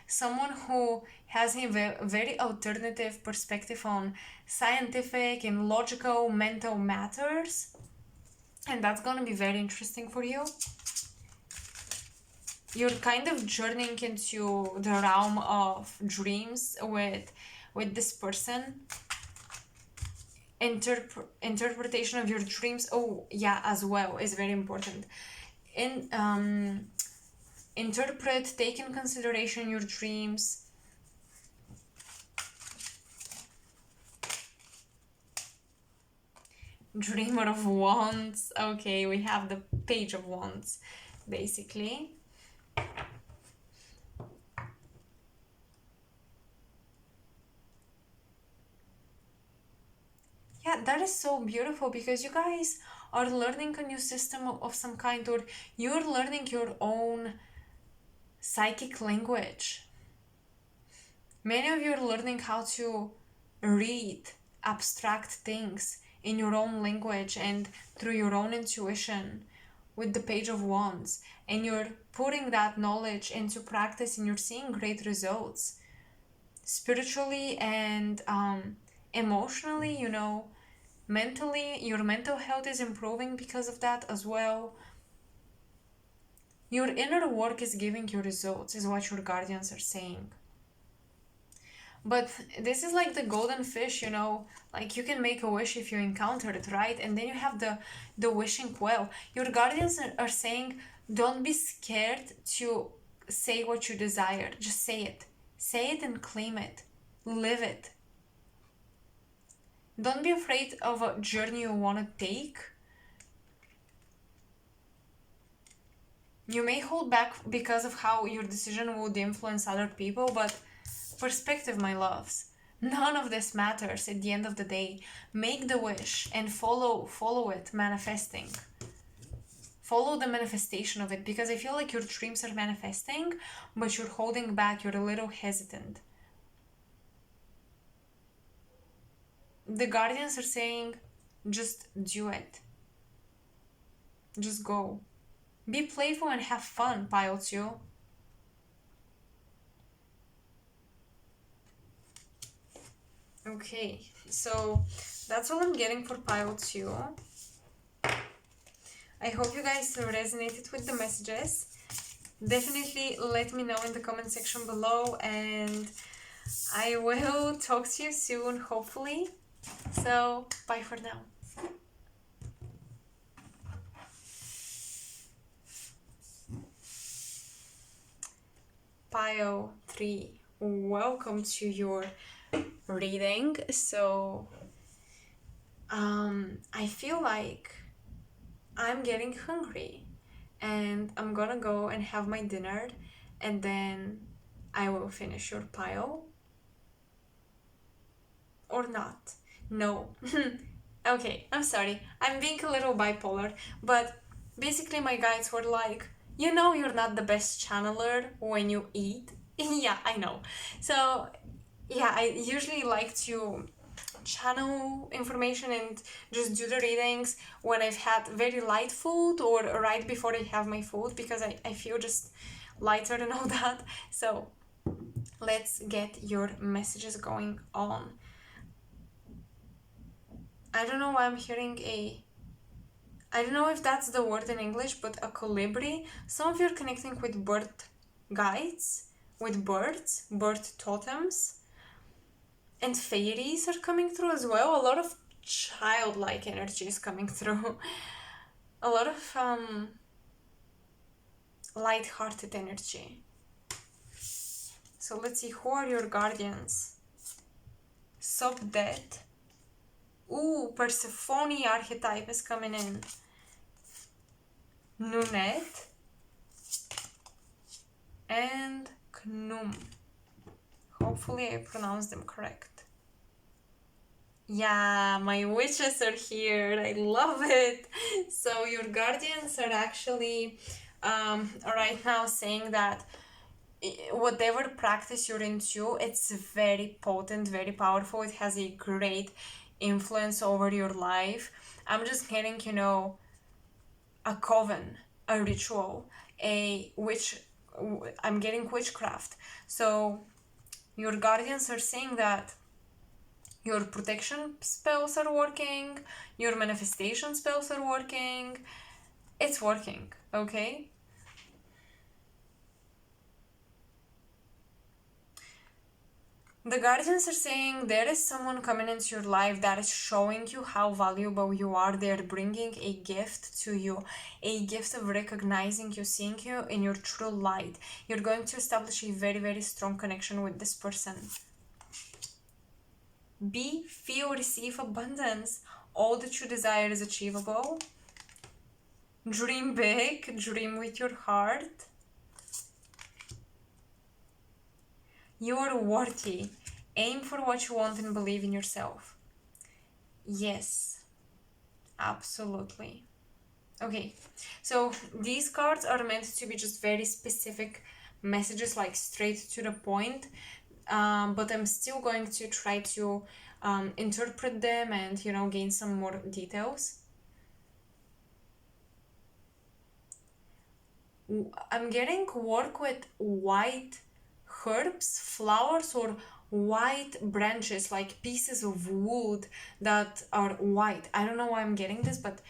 someone who has a very alternative perspective on scientific and logical mental matters, and that's going to be very interesting for you. You're kind of journeying into the realm of dreams with this person. Interpretation of your dreams, oh yeah, as well, is very important. In interpret, take in consideration your dreams. Dreamer of Wands. Okay, we have the Page of Wands, basically. Yeah, that is so beautiful, because you guys are learning a new system of some kind, or you're learning your own psychic language. Many of you are learning how to read abstract things in your own language and through your own intuition with the Page of Wands, and you're putting that knowledge into practice and you're seeing great results spiritually and emotionally, mentally. Your mental health is improving because of that as well. Your inner work is giving you results, is what your guardians are saying. But this is like the golden fish, like you can make a wish if you encounter it, right? And then you have the wishing well. Your guardians are saying, don't be scared to say what you desire. Just say it. Say it and claim it. Live it. Don't be afraid of a journey you want to take. You may hold back because of how your decision would influence other people, but perspective, my loves. None of this matters at the end of the day. Make the wish and follow it, manifesting. Follow the manifestation of it, because I feel like your dreams are manifesting, but you're holding back, you're a little hesitant. The guardians are saying, just do it. Just go. Be playful and have fun, pile 2. Okay, so that's all I'm getting for pile 2. I hope you guys resonated with the messages. Definitely let me know in the comment section below, and I will talk to you soon, hopefully. So, bye for now. Pile 3, welcome to your reading. So, I feel like I'm getting hungry, and I'm gonna go and have my dinner, and then I will finish your pile. Or not. No. Okay, I'm sorry. I'm being a little bipolar, but basically my guides were like, you're not the best channeler when you eat. Yeah, I know. So yeah, I usually like to channel information and just do the readings when I've had very light food or right before I have my food, because I feel just lighter and all that. So let's get your messages going on. I don't know why I'm hearing I don't know if that's the word in English, but a colibri. Some of you are connecting with bird guides, with birds, bird totems, and fairies are coming through as well. A lot of childlike energy is coming through. A lot of light-hearted energy. So let's see, who are your guardians? Sub-dead. Ooh, Persephone archetype is coming in. Nunet and Knum. Hopefully I pronounced them correct. Yeah, my witches are here. I love it. So your guardians are actually right now saying that whatever practice you're into, it's very potent, very powerful. It has a great influence over your life. I'm just getting, a coven, a ritual, a witch. I'm getting witchcraft. So your guardians are saying that your protection spells are working, your manifestation spells are working. It's working, okay? The guardians are saying there is someone coming into your life that is showing you how valuable you are. They're bringing a gift to you, a gift of recognizing you, seeing you in your true light. You're going to establish a very, very strong connection with this person. Be, feel, receive abundance. All that you desire is achievable. Dream big, dream with your heart. You are worthy. Aim for what you want and believe in yourself. Yes, absolutely. Okay, so these cards are meant to be just very specific messages, like straight to the point. But I'm still going to try to interpret them and, gain some more details. I'm getting work with white herbs, flowers, or white branches, like pieces of wood that are white. I don't know why I'm getting this, but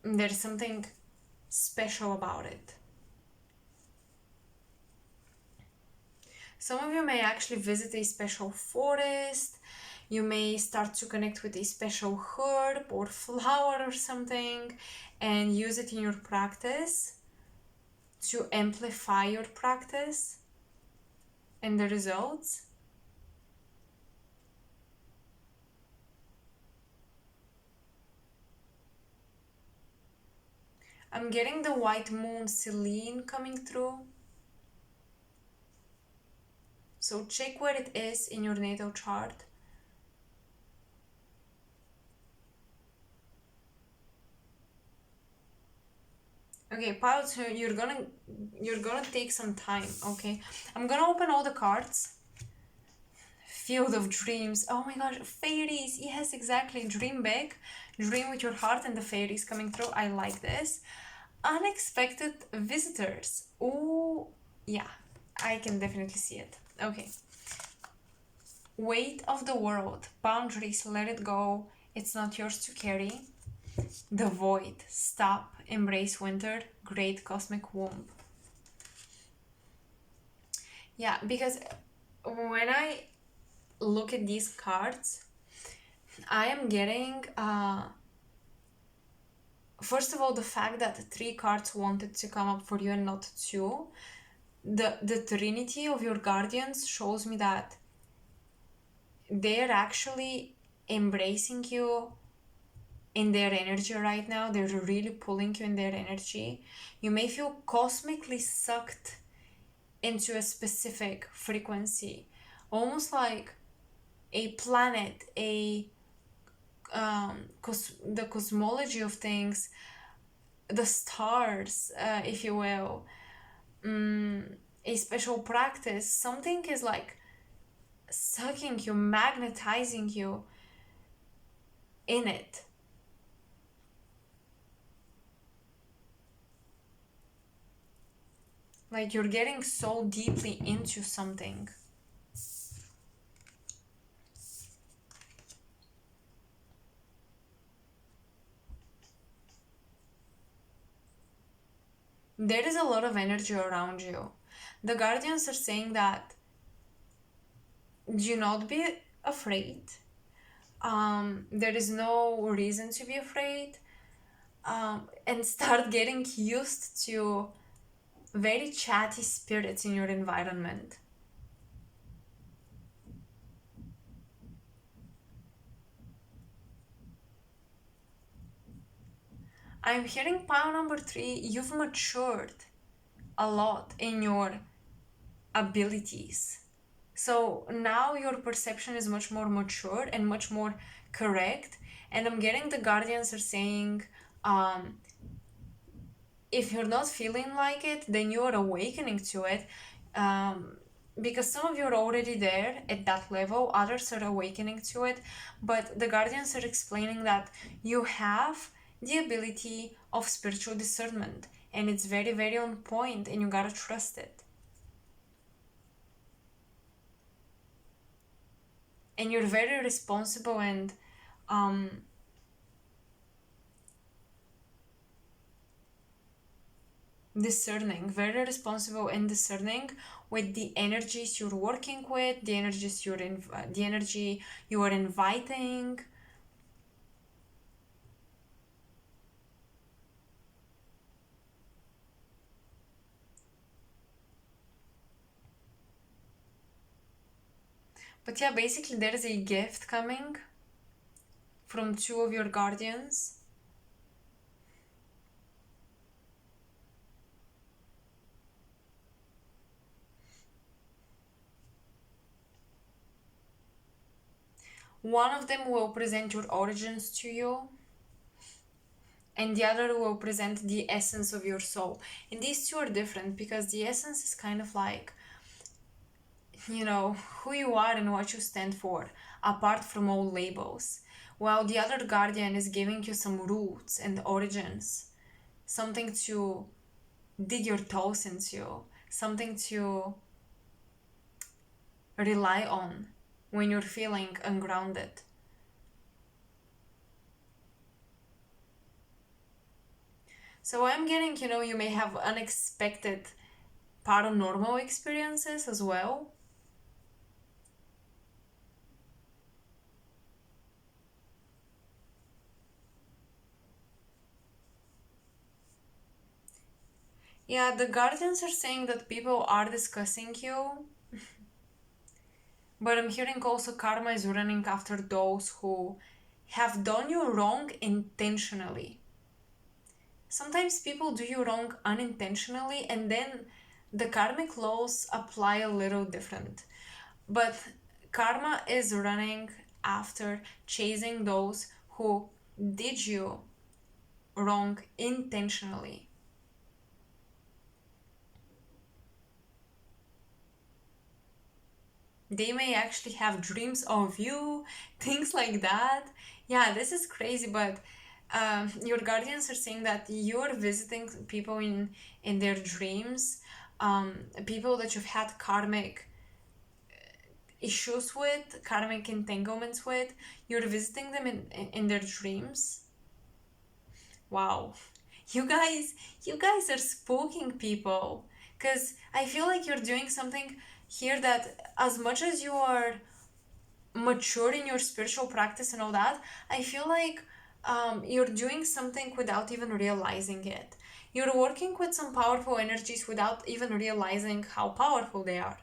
there's something special about it. Some of you may actually visit a special forest. You may start to connect with a special herb or flower or something and use it in your practice to amplify your practice and the results. I'm getting the white moon Selene coming through. So check where it is in your natal chart. Okay, Pile, so you're gonna take some time, okay? I'm gonna open all the cards. Field of Dreams. Oh my gosh, fairies. Yes, exactly. Dream big. Dream with your heart and the fairies coming through. I like this. Unexpected visitors. Oh, yeah. I can definitely see it. Okay. Weight of the world. Boundaries. Let it go. It's not yours to carry. The void. Stop. Embrace winter. Great cosmic womb. Yeah, because when I look at these cards, I am getting first of all, the fact that 3 cards wanted to come up for you and not 2. The trinity of your guardians shows me that they're actually embracing you in their energy right now. They're really pulling you in their energy. You may feel cosmically sucked into a specific frequency, almost like a planet, the cosmology of things, the stars, if you will, a special practice. Something is like sucking you, magnetizing you in it. Like you're getting so deeply into something. There is a lot of energy around you. The guardians are saying that do not be afraid. There is no reason to be afraid. And start getting used to very chatty spirits in your environment. I'm hearing pile number 3, you've matured a lot in your abilities. So now your perception is much more mature and much more correct. And I'm getting the guardians are saying, if you're not feeling like it, then you're awakening to it. Because some of you are already there at that level, others are awakening to it. But the guardians are explaining that you have the ability of spiritual discernment, and it's very, very on point, and you gotta trust it. And you're very responsible and discerning, very responsible and discerning with the energies you're working with, the energies the energy you are inviting. But yeah, basically there is a gift coming from 2 of your guardians. One of them will present your origins to you, and the other will present the essence of your soul. And these 2 are different because the essence is kind of like, who you are and what you stand for, apart from all labels. While the other guardian is giving you some roots and origins, something to dig your toes into, something to rely on when you're feeling ungrounded. So I'm getting, you may have unexpected paranormal experiences as well. Yeah, the guardians are saying that people are discussing you, but I'm hearing also karma is running after those who have done you wrong intentionally. Sometimes people do you wrong unintentionally, and then the karmic laws apply a little different. But karma is running after chasing those who did you wrong intentionally. They may actually have dreams of you, things like that. Yeah, this is crazy, but your guardians are saying that you're visiting people in their dreams, people that you've had karmic issues with, karmic entanglements with. You're visiting them in their dreams. Wow, you guys are spooking people, because I feel like you're doing something here that, as much as you are mature in your spiritual practice and all that, I feel like you're doing something without even realizing it. You're working with some powerful energies without even realizing how powerful they are.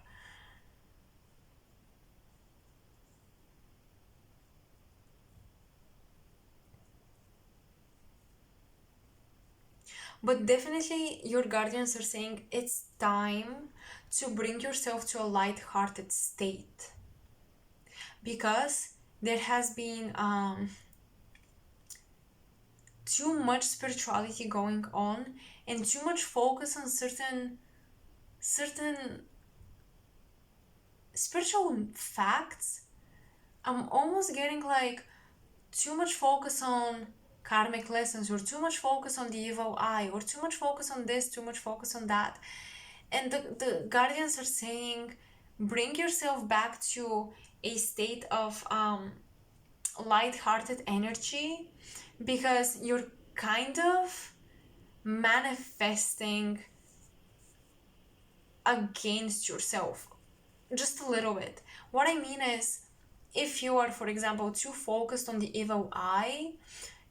But definitely, your guardians are saying it's time to bring yourself to a light-hearted state, because there has been too much spirituality going on and too much focus on certain spiritual facts, I'm almost getting like too much focus on karmic lessons, or too much focus on the evil eye, or too much focus on this, too much focus on that. And the guardians are saying, bring yourself back to a state of light-hearted energy, because you're kind of manifesting against yourself just a little bit. What I mean is, if you are, for example, too focused on the evil eye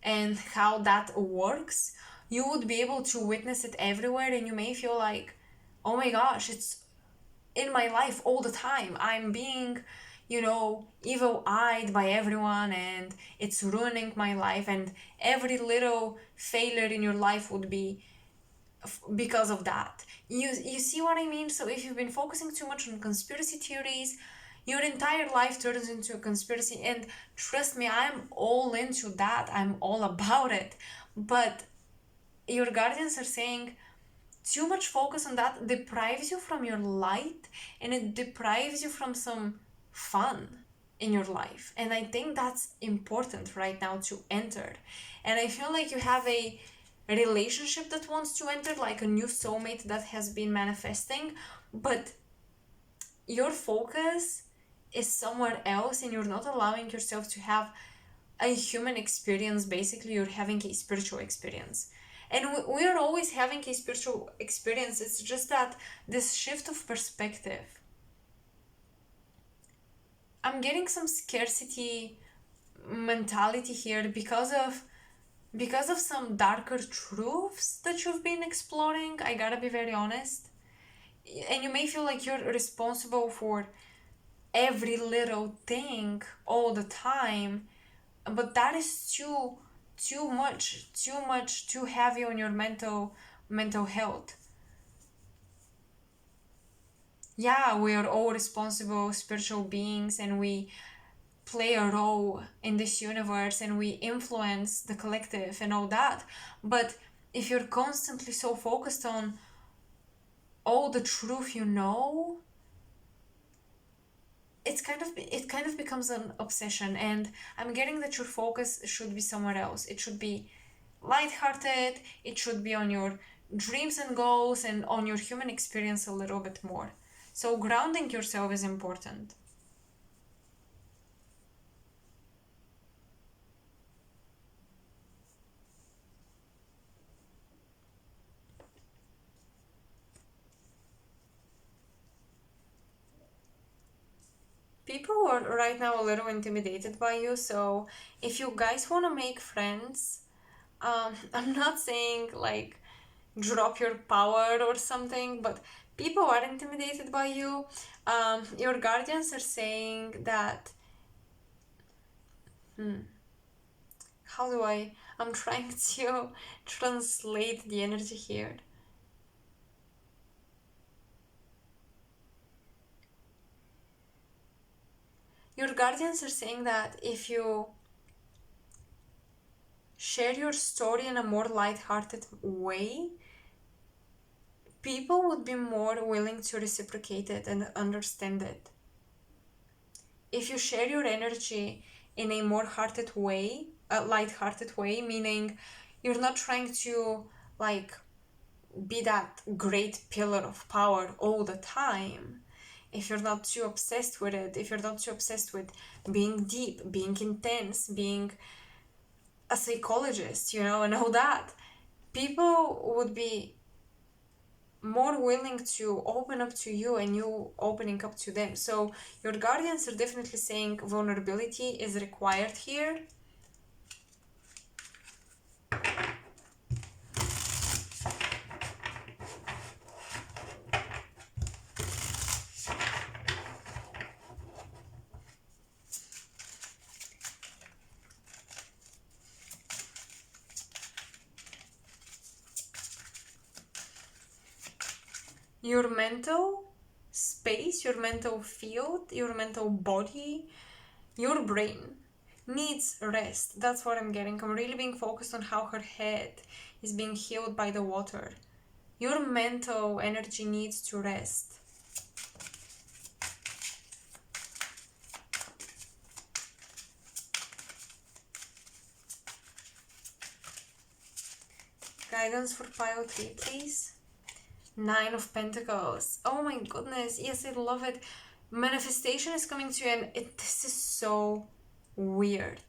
and how that works, you would be able to witness it everywhere, and you may feel like, oh my gosh, it's in my life all the time. I'm being, evil-eyed by everyone, and it's ruining my life, and every little failure in your life would be because of that. You see what I mean? So if you've been focusing too much on conspiracy theories, your entire life turns into a conspiracy. And trust me, I'm all into that. I'm all about it. But your guardians are saying too much focus on that deprives you from your light, and it deprives you from some fun in your life. And I think that's important right now to enter. And I feel like you have a relationship that wants to enter, like a new soulmate that has been manifesting, but your focus is somewhere else, and you're not allowing yourself to have a human experience. Basically, you're having a spiritual experience. And we are always having a spiritual experience. It's just that this shift of perspective. I'm getting some scarcity mentality here because of some darker truths that you've been exploring. I gotta be very honest. And you may feel like you're responsible for every little thing all the time, but that is too much, too heavy on your mental health. Yeah, we are all responsible spiritual beings, and we play a role in this universe, and we influence the collective and all that. But if you're constantly so focused on all the truth it kind of becomes an obsession. And I'm getting that your focus should be somewhere else. It should be lighthearted. It should be on your dreams and goals, and on your human experience a little bit more. So grounding yourself is important. People are right now a little intimidated by you, so if you guys want to make friends, I'm not saying like drop your power or something, but people are intimidated by you. Your guardians are saying that, how do I'm trying to translate the energy here. Your guardians are saying that if you share your story in a more light-hearted way, people would be more willing to reciprocate it and understand it. If you share your energy in a more hearted way, a light-hearted way, meaning you're not trying to like be that great pillar of power all the time, if you're not too obsessed with it, if you're not too obsessed with being deep, being intense, being a psychologist, and all that, people would be more willing to open up to you, and you opening up to them. So your guardians are definitely saying vulnerability is required here. Your mental space, your mental field, your mental body, your brain needs rest. That's what I'm getting. I'm really being focused on how her head is being healed by the water. Your mental energy needs to rest. Guidance for pile 3, please. 9 of Pentacles. Oh my goodness. Yes, I love it. Manifestation is coming to you, and this is so weird.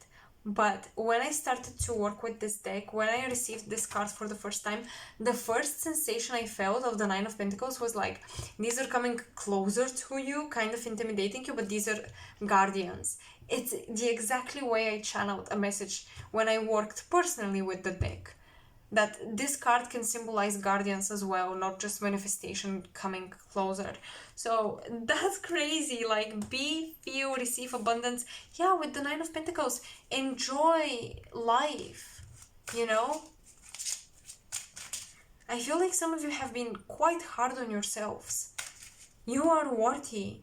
But when I started to work with this deck, when I received this card for the first time, the first sensation I felt of the 9 of Pentacles was like, these are coming closer to you, kind of intimidating you, but these are guardians. It's the exactly way I channeled a message when I worked personally with the deck. That this card can symbolize guardians as well, not just manifestation coming closer. So that's crazy. Like, be, feel, receive abundance. Yeah, with the 9 of Pentacles, enjoy life, you know? I feel like some of you have been quite hard on yourselves. You are worthy.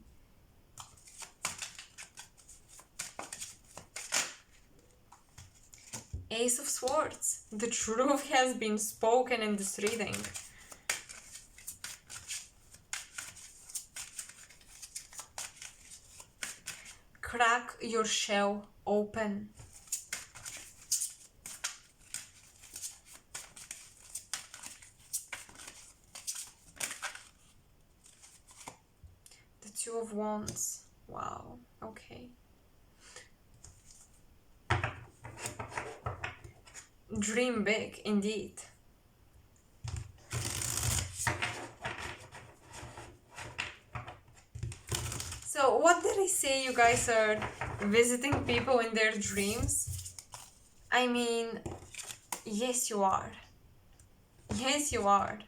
Ace of Swords. The truth has been spoken in this reading. Crack your shell open. The Two of Wands. Wow. Okay. Dream big, indeed. So what did I say? You guys are visiting people in their dreams? I mean, yes you are. Yes you are.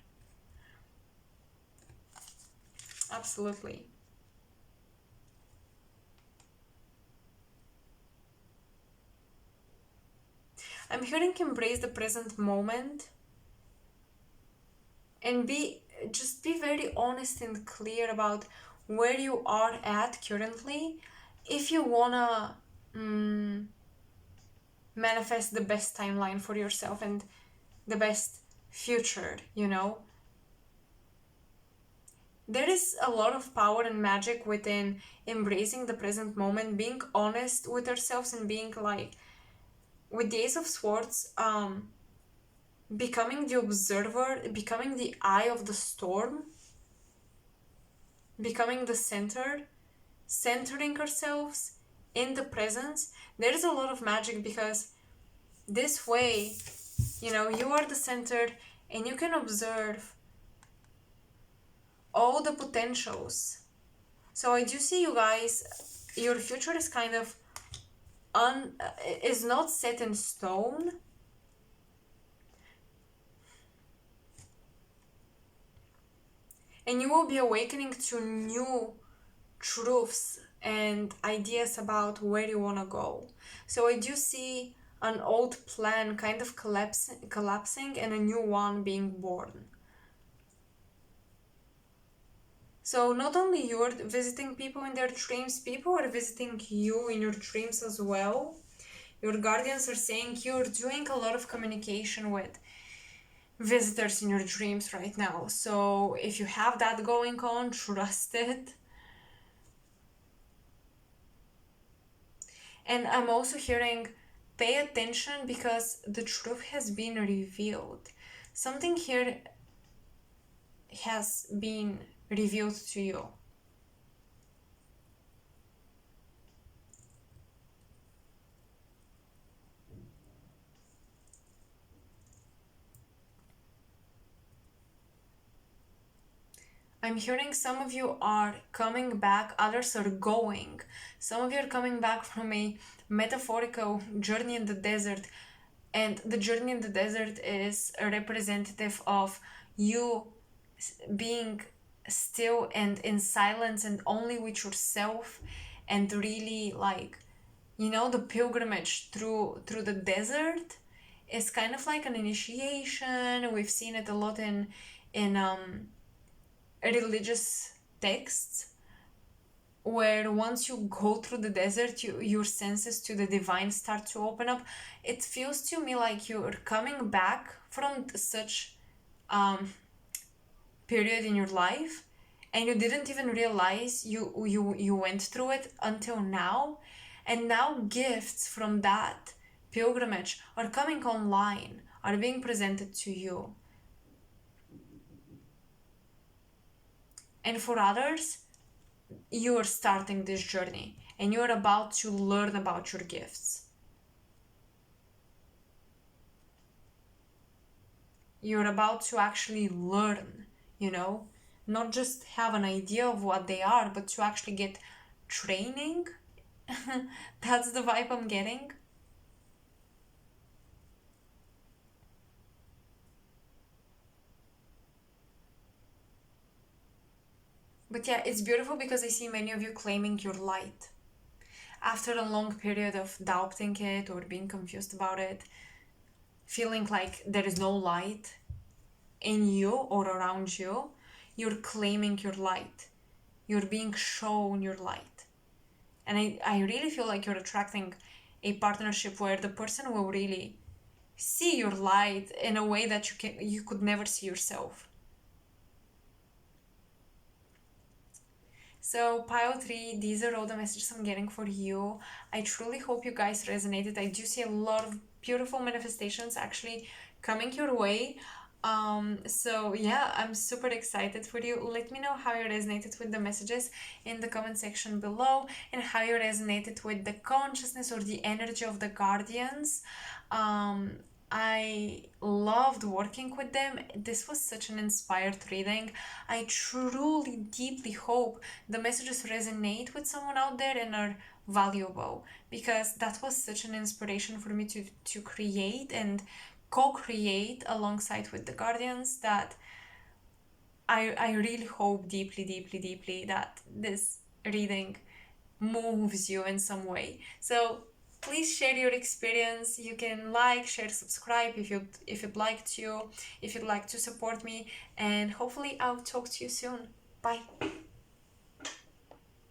Absolutely. I'm hearing embrace the present moment and just be very honest and clear about where you are at currently if you wanna manifest the best timeline for yourself and the best future, you know. There is a lot of power and magic within embracing the present moment, being honest with ourselves and being like, with the Ace of Swords, becoming the observer, becoming the eye of the storm, becoming the center, centering ourselves in the presence. There is a lot of magic because this way, you know, you are the center and you can observe all the potentials. So I do see you guys, your future is kind of is not set in stone. And you will be awakening to new truths and ideas about where you want to go. So I do see an old plan kind of collapsing and a new one being born. So not only you're visiting people in their dreams, people are visiting you in your dreams as well. Your guardians are saying you're doing a lot of communication with visitors in your dreams right now. So if you have that going on, trust it. And I'm also hearing, pay attention because the truth has been revealed. Something here has been revealed to you. I'm hearing some of you are coming back, others are going. Some of you are coming back from a metaphorical journey in the desert, and the journey in the desert is a representative of you being still and in silence and only with yourself, and really, like, you know, the pilgrimage through the desert is kind of like an initiation. We've seen it a lot in religious texts, where once you go through the desert, your senses to the divine start to open up. It feels to me like you're coming back from such period in your life and you didn't even realize you went through it until now. And now gifts from that pilgrimage are coming online, are being presented to you. And for others, you are starting this journey and you're about to learn about your gifts. You're about to actually learn, not just have an idea of what they are, but to actually get training. That's the vibe I'm getting. But yeah, it's beautiful because I see many of you claiming your light. After a long period of doubting it or being confused about it, feeling like there is no light in you or around you, you're claiming your light. You're being shown your light. And I really feel like you're attracting a partnership where the person will really see your light in a way that you could never see yourself. So pile 3, these are all the messages I'm getting for you. I truly hope you guys resonated. I do see a lot of beautiful manifestations actually coming your way. So yeah, I'm super excited for you. Let me know how you resonated with the messages in the comment section below, and how you resonated with the consciousness or the energy of the guardians. I loved working with them. This was such an inspired reading. I truly deeply hope the messages resonate with someone out there and are valuable, because that was such an inspiration for me to create and co-create alongside with the guardians, that I really hope deeply that this reading moves you in some way. So please share your experience. You can like, share, subscribe if you'd like to support me, and hopefully I'll talk to you soon. Bye.